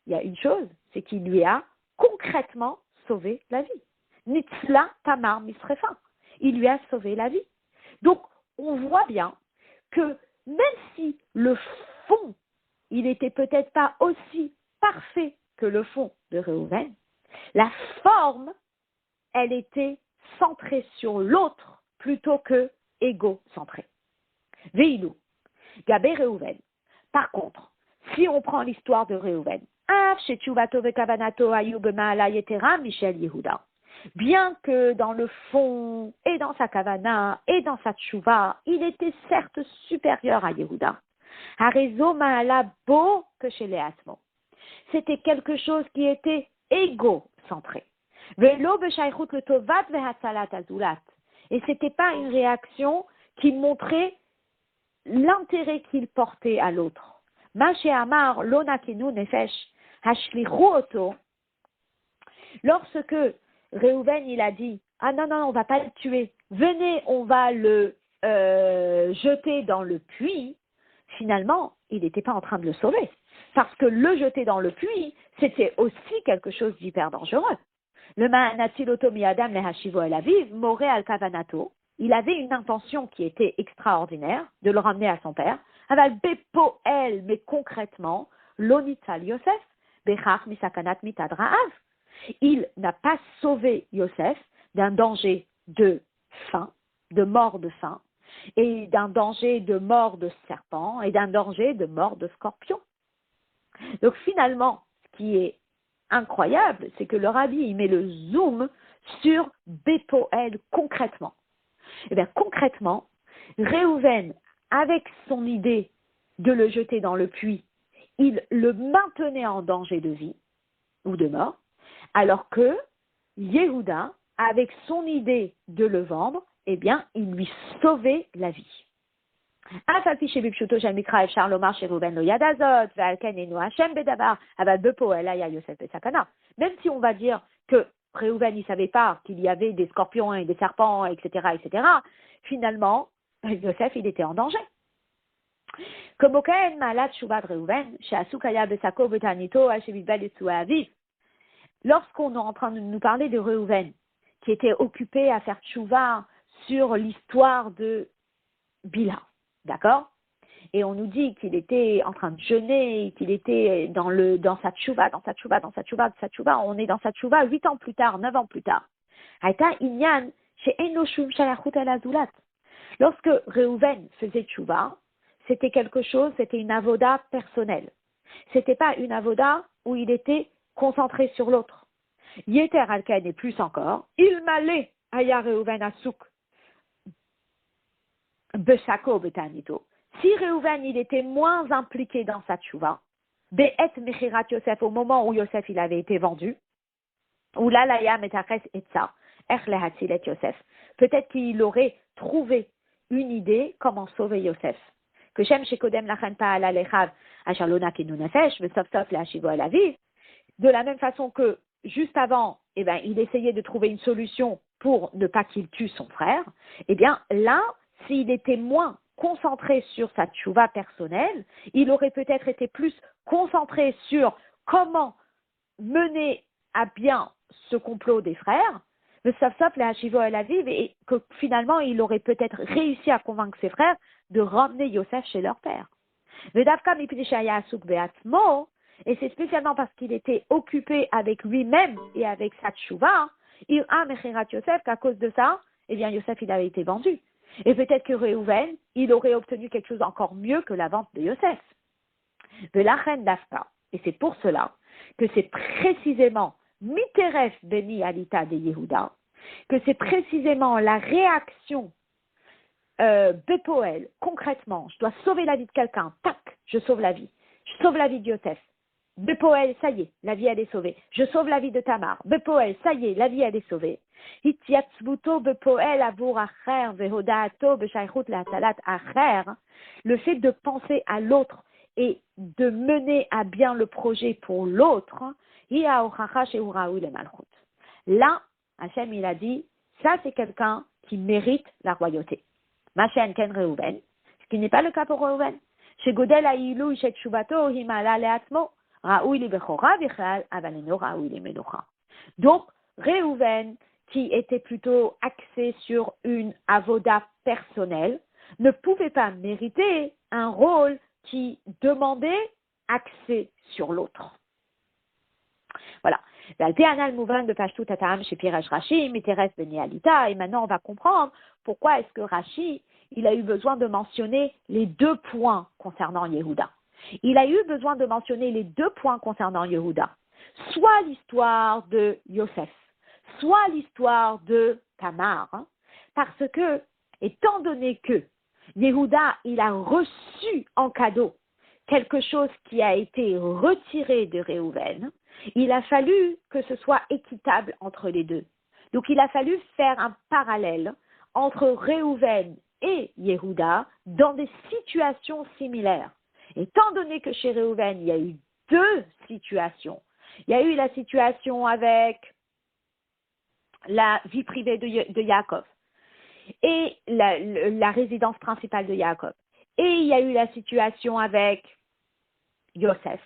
Speaker 1: il y a une chose, c'est qu'il lui a concrètement sauvé la vie. Nitzla Tamar Misrefa. Il lui a sauvé la vie. Donc, on voit bien que même si le fond, il n'était peut-être pas aussi parfait que le fond de Réhouven, la forme, elle était centrée sur l'autre plutôt que égocentrée. Veilou, Gabé Réhouven. Par contre, si on prend l'histoire de Réhouven, Michel Yehuda. Bien que dans le fond, et dans sa kavana, et dans sa tchouva, il était certes supérieur à Yehuda. Harezo ma'ala bo que chez les Asmo. C'était quelque chose qui était égocentré. Velo b'shaychut le tovat ve'hatzalat azulat. Et c'était pas une réaction qui montrait l'intérêt qu'il portait à l'autre. Ma she'amar lo nakenu nefesh hashlichu oto. Lorsque Réhouven, il a dit, ah non, on va pas le tuer, venez, on va le jeter dans le puits, finalement, il n'était pas en train de le sauver. Parce que le jeter dans le puits, c'était aussi quelque chose d'hyper dangereux. Le ma'anatil otomi adam le hashivo el aviv, moré al kavanato, il avait une intention qui était extraordinaire, de le ramener à son père, aval bepoel, mais concrètement, l'onitzal Yosef, bechach misakanat mitadraav. Il n'a pas sauvé Yosef d'un danger de faim, de mort de faim, et d'un danger de mort de serpent, et d'un danger de mort de scorpion. Donc finalement, ce qui est incroyable, c'est que le rabbi il met le zoom sur Bepoel concrètement. Et bien concrètement, Réhouven, avec son idée de le jeter dans le puits, il le maintenait en danger de vie ou de mort, alors que Yehuda, avec son idée de le vendre, eh bien, il lui sauvait la vie. Même si on va dire que Réhouven ne savait pas qu'il y avait des scorpions et des serpents, etc., finalement, Yosef, il était en danger. Comme Okaen Malat Shuvad Réhouven, chez Asukaya Besako Betanito, Hashemibel et Aviv, lorsqu'on est en train de nous parler de Réhouven, qui était occupé à faire tchouva sur l'histoire de Bila, d'accord? Et on nous dit qu'il était en train de jeûner, qu'il était dans sa tchouva, on est dans sa tchouva 8 ans plus tard, 9 ans plus tard. Lorsque Réhouven faisait tchouva, c'était quelque chose, c'était une avoda personnelle. C'était pas une avoda où il était concentré sur l'autre. Yeter alken et plus encore, il m'allait aya Réhouven asouk Beshako betanito. Si Reuven, il était moins impliqué dans sa tchouva, Be'et mechirat Yosef, au moment où Yosef, il avait été vendu, ou là, l'aya metaches etza, ech lehatzilet Yosef. Peut-être qu'il aurait trouvé une idée comment sauver Yosef. Que Shem shekodem lachen pa'ala lechav, asher lo nakinu nefesh, ve'sof sof le'ashivo el aviv. De la même façon que juste avant, il essayait de trouver une solution pour ne pas qu'il tue son frère. Eh bien, là, s'il était moins concentré sur sa tchouva personnelle, il aurait peut-être été plus concentré sur comment mener à bien ce complot des frères, le Saf-Saf, le Hashivo El Aviv, et que finalement, il aurait peut-être réussi à convaincre ses frères de ramener Yosef chez leur père. Et c'est spécialement parce qu'il était occupé avec lui-même et avec sa tchouva, Yosef, qu'à cause de ça, eh bien, Yosef, il avait été vendu. Et peut-être que Reuven, il aurait obtenu quelque chose encore mieux que la vente de Yosef. Et c'est pour cela que c'est précisément Miteref Beni Alita de Yehuda, que c'est précisément la réaction Bepoel, concrètement, je dois sauver la vie de quelqu'un, tac, je sauve la vie. Je sauve la vie de Yosef. Bepoel, ça y est, la vie elle est sauvée. Je sauve la vie de Tamar. Bepoel, ça y est, la vie elle est sauvée. Hityatzvuto bepoel avur acher vehodaato beshaychut lehatzalat acher. Le fait de penser à l'autre et de mener à bien le projet pour l'autre, là, Hachem il a dit, ça c'est quelqu'un qui mérite la royauté. Machen ken Reuven, ce qui n'est pas le cas pour Reuven. Chez Godel Aïlou, chez Tchoubato, Himala Leatmo, Raoui li Bechora, Vichal, Avaleno, Raoui li Medocha. Donc, Reuven, qui était plutôt axé sur une avoda personnelle, ne pouvait pas mériter un rôle qui demandait axé sur l'autre. Voilà. L'altéanal mouvant de Pashtout Atam chez Piresh Rashi, Miteres Beni Alita, et maintenant on va comprendre pourquoi est-ce que Rashi, il a eu besoin de mentionner les deux points concernant Yehuda. Il a eu besoin de mentionner les deux points concernant Yehuda. Soit l'histoire de Yosef, soit l'histoire de Tamar, parce que, étant donné que Yehuda, il a reçu en cadeau quelque chose qui a été retiré de Reuven, il a fallu que ce soit équitable entre les deux. Donc il a fallu faire un parallèle entre Reuven et Yehuda dans des situations similaires. Étant donné que chez Reuven, il y a eu deux situations. Il y a eu la situation avec la vie privée de Yaakov et la résidence principale de Yaakov. Et il y a eu la situation avec Yosef.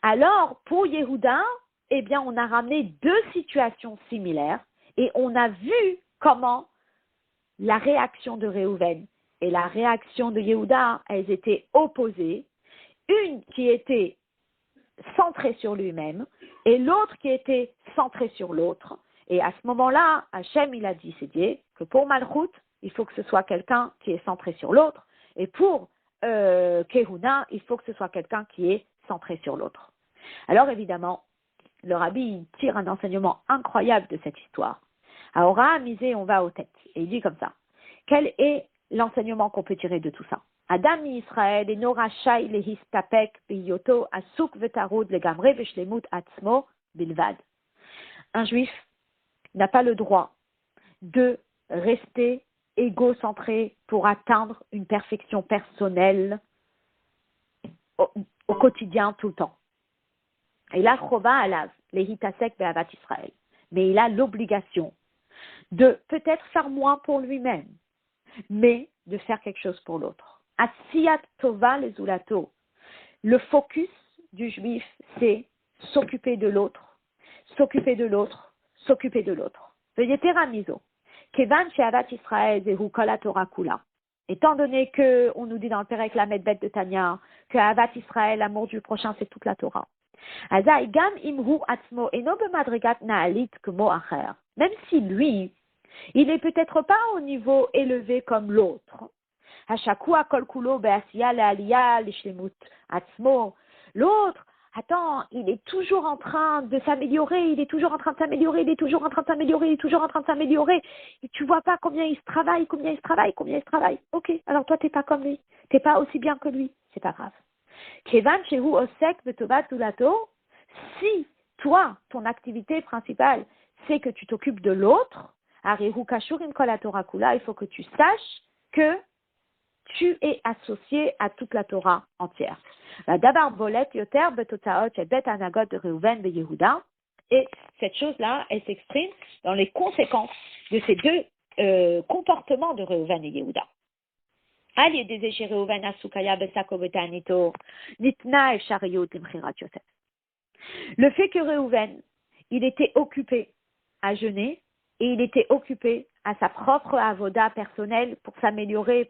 Speaker 1: Alors, pour Yehuda, eh bien, on a ramené deux situations similaires et on a vu comment la réaction de Reuven et la réaction de Yehuda, elles étaient opposées. Une qui était centrée sur lui-même et l'autre qui était centrée sur l'autre. Et à ce moment-là, Hachem, il a décidé que pour Malchut, il faut que ce soit quelqu'un qui est centré sur l'autre. Et pour Kehuna, il faut que ce soit quelqu'un qui est centré sur l'autre. Alors évidemment, le rabbi tire un enseignement incroyable de cette histoire. Aora, misé, on va aux têtes. Et il dit comme ça. Quel est l'enseignement qu'on peut tirer de tout ça? Adam Israël et Nora Shai lehistapek biyoto asuk vetarud legamre veshlemut atzmo bilvad. Un juif n'a pas le droit de rester égocentré pour atteindre une perfection personnelle au quotidien, tout le temps. Et là, chova alav, lehitasek be'avat Israël. Mais il a l'obligation de peut-être faire moins pour lui-même, mais de faire quelque chose pour l'autre. Asiyat tova lezulato. Le focus du juif, c'est s'occuper de l'autre, s'occuper de l'autre, s'occuper de l'autre. Veyetera miso. Kevan she'avat Israël zehu kol haTorah kula. Étant donné que, on nous dit dans le Perek Lamed Bet de Tanya, que Avat Israël, l'amour du prochain, c'est toute la Torah. Azai gam imhu atzmo eno bemadrigat naalit kmo acher. Même si lui, il est peut-être pas au niveau élevé comme l'autre. Hashakua kol kulo be'asiya le'aliya l'ishlemut atzmo. L'autre, attends, il est toujours en train de s'améliorer, il est toujours en train de s'améliorer, il est toujours en train de s'améliorer, il est toujours en train de s'améliorer. Et tu vois pas combien il se travaille, combien il se travaille, combien il se travaille. Ok, alors toi, t'es pas comme lui. T'es pas aussi bien que lui. C'est pas grave. Kevan shehu osek betovat zulato. Si, toi, ton activité principale, c'est que tu t'occupes de l'autre, arihu kashurim kol haTorah kula, il faut que tu saches que tu es associé à toute la Torah entière. Dabar bolet yoter betotzaot shel bet hanagot de Reuven et Yehuda. Et cette chose-là, elle s'exprime dans les conséquences de ces deux comportements de Reuven et Yehuda. Al yedeze she Reuven asukaya besako betanito nitna efshariyot imchirat Yosef. Le fait que Reuven, il était occupé à jeûner et il était occupé à sa propre avoda personnelle pour s'améliorer.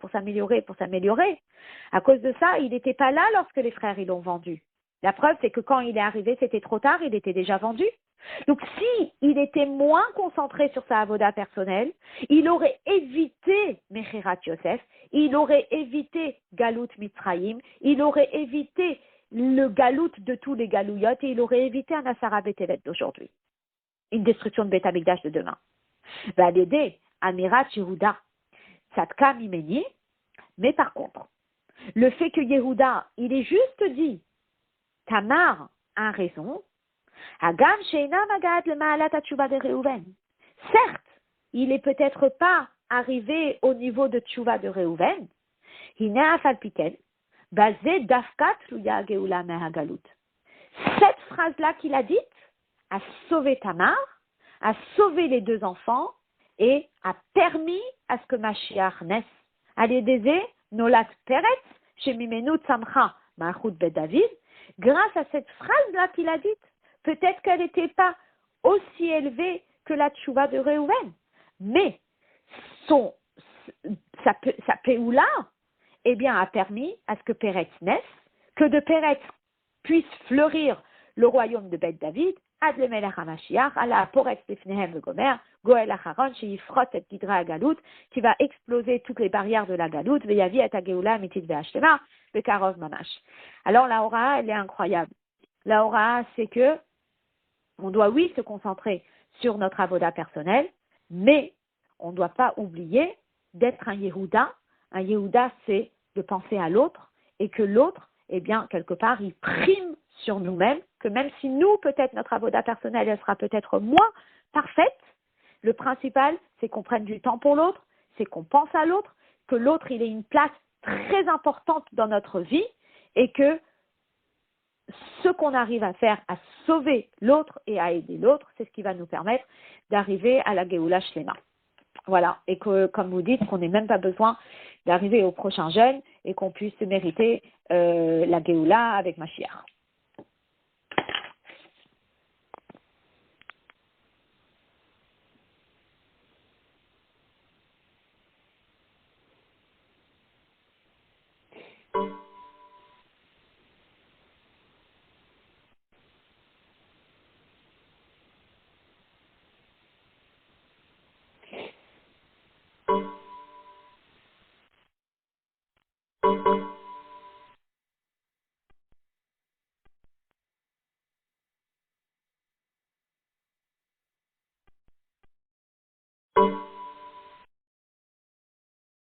Speaker 1: À cause de ça, il n'était pas là lorsque les frères ils l'ont vendu. La preuve, c'est que quand il est arrivé, c'était trop tard, il était déjà vendu. Donc, si il était moins concentré sur sa avoda personnelle, il aurait évité Mechirat Yosef, il aurait évité Galut Mitzrayim, il aurait évité le galout de tous les galouillottes et il aurait évité un Asara Betevet d'aujourd'hui. Une destruction de Beth Amikdash de demain. Va l'aider Amirat Yehuda, Tzadka Mimeni, mais par contre, le fait que Yehuda, il est juste dit, Tamar a raison, Agam Sheina Magad le Maalat Tshuva de Reuven. Certes, il est peut-être pas arrivé au niveau de Tshuva de Reuven, Hina Afalpiken, basé Dafkat Luya Geula Mehagalut. Cette phrase-là qu'il a dite a sauvé Tamar, a sauvé les deux enfants et a permis à ce que Mashiach naisse. Aliédézé, Nolat Peretz, Shemimenu Tzamcha, Malchut Bet David, grâce à cette phrase-là qu'il a dite, peut-être qu'elle n'était pas aussi élevée que la tchouva de Reuven, mais sa péoula, eh bien, a permis à ce que Peretz naisse, que de Peretz puisse fleurir le royaume de Bet David, Ad le Melech HaMashiach, Ala Poretz Lefnehem le Gomer, Goel Acharon, Sheifrot et Gidra Galut, qui va exploser toutes les barrières de la Galut, Veyavi et Ageoula, Mitit Ve'ashtema, Bekarov Mamash. Alors la Hora, elle est incroyable. La Hora, c'est que on doit, oui, se concentrer sur notre avoda personnel, mais on ne doit pas oublier d'être un Yehuda. Un Yehuda, c'est de penser à l'autre, et que l'autre, eh bien, quelque part, il prime sur nous-mêmes, que même si nous, peut-être, notre avoda personnelle, elle sera peut-être moins parfaite, le principal, c'est qu'on prenne du temps pour l'autre, c'est qu'on pense à l'autre, que l'autre, il ait une place très importante dans notre vie, et que ce qu'on arrive à faire, à sauver l'autre et à aider l'autre, c'est ce qui va nous permettre d'arriver à la Géoula Shlema. Voilà, et que, comme vous dites, qu'on n'ait même pas besoin d'arriver au prochain jeûne et qu'on puisse mériter la Géoula avec Mashiach.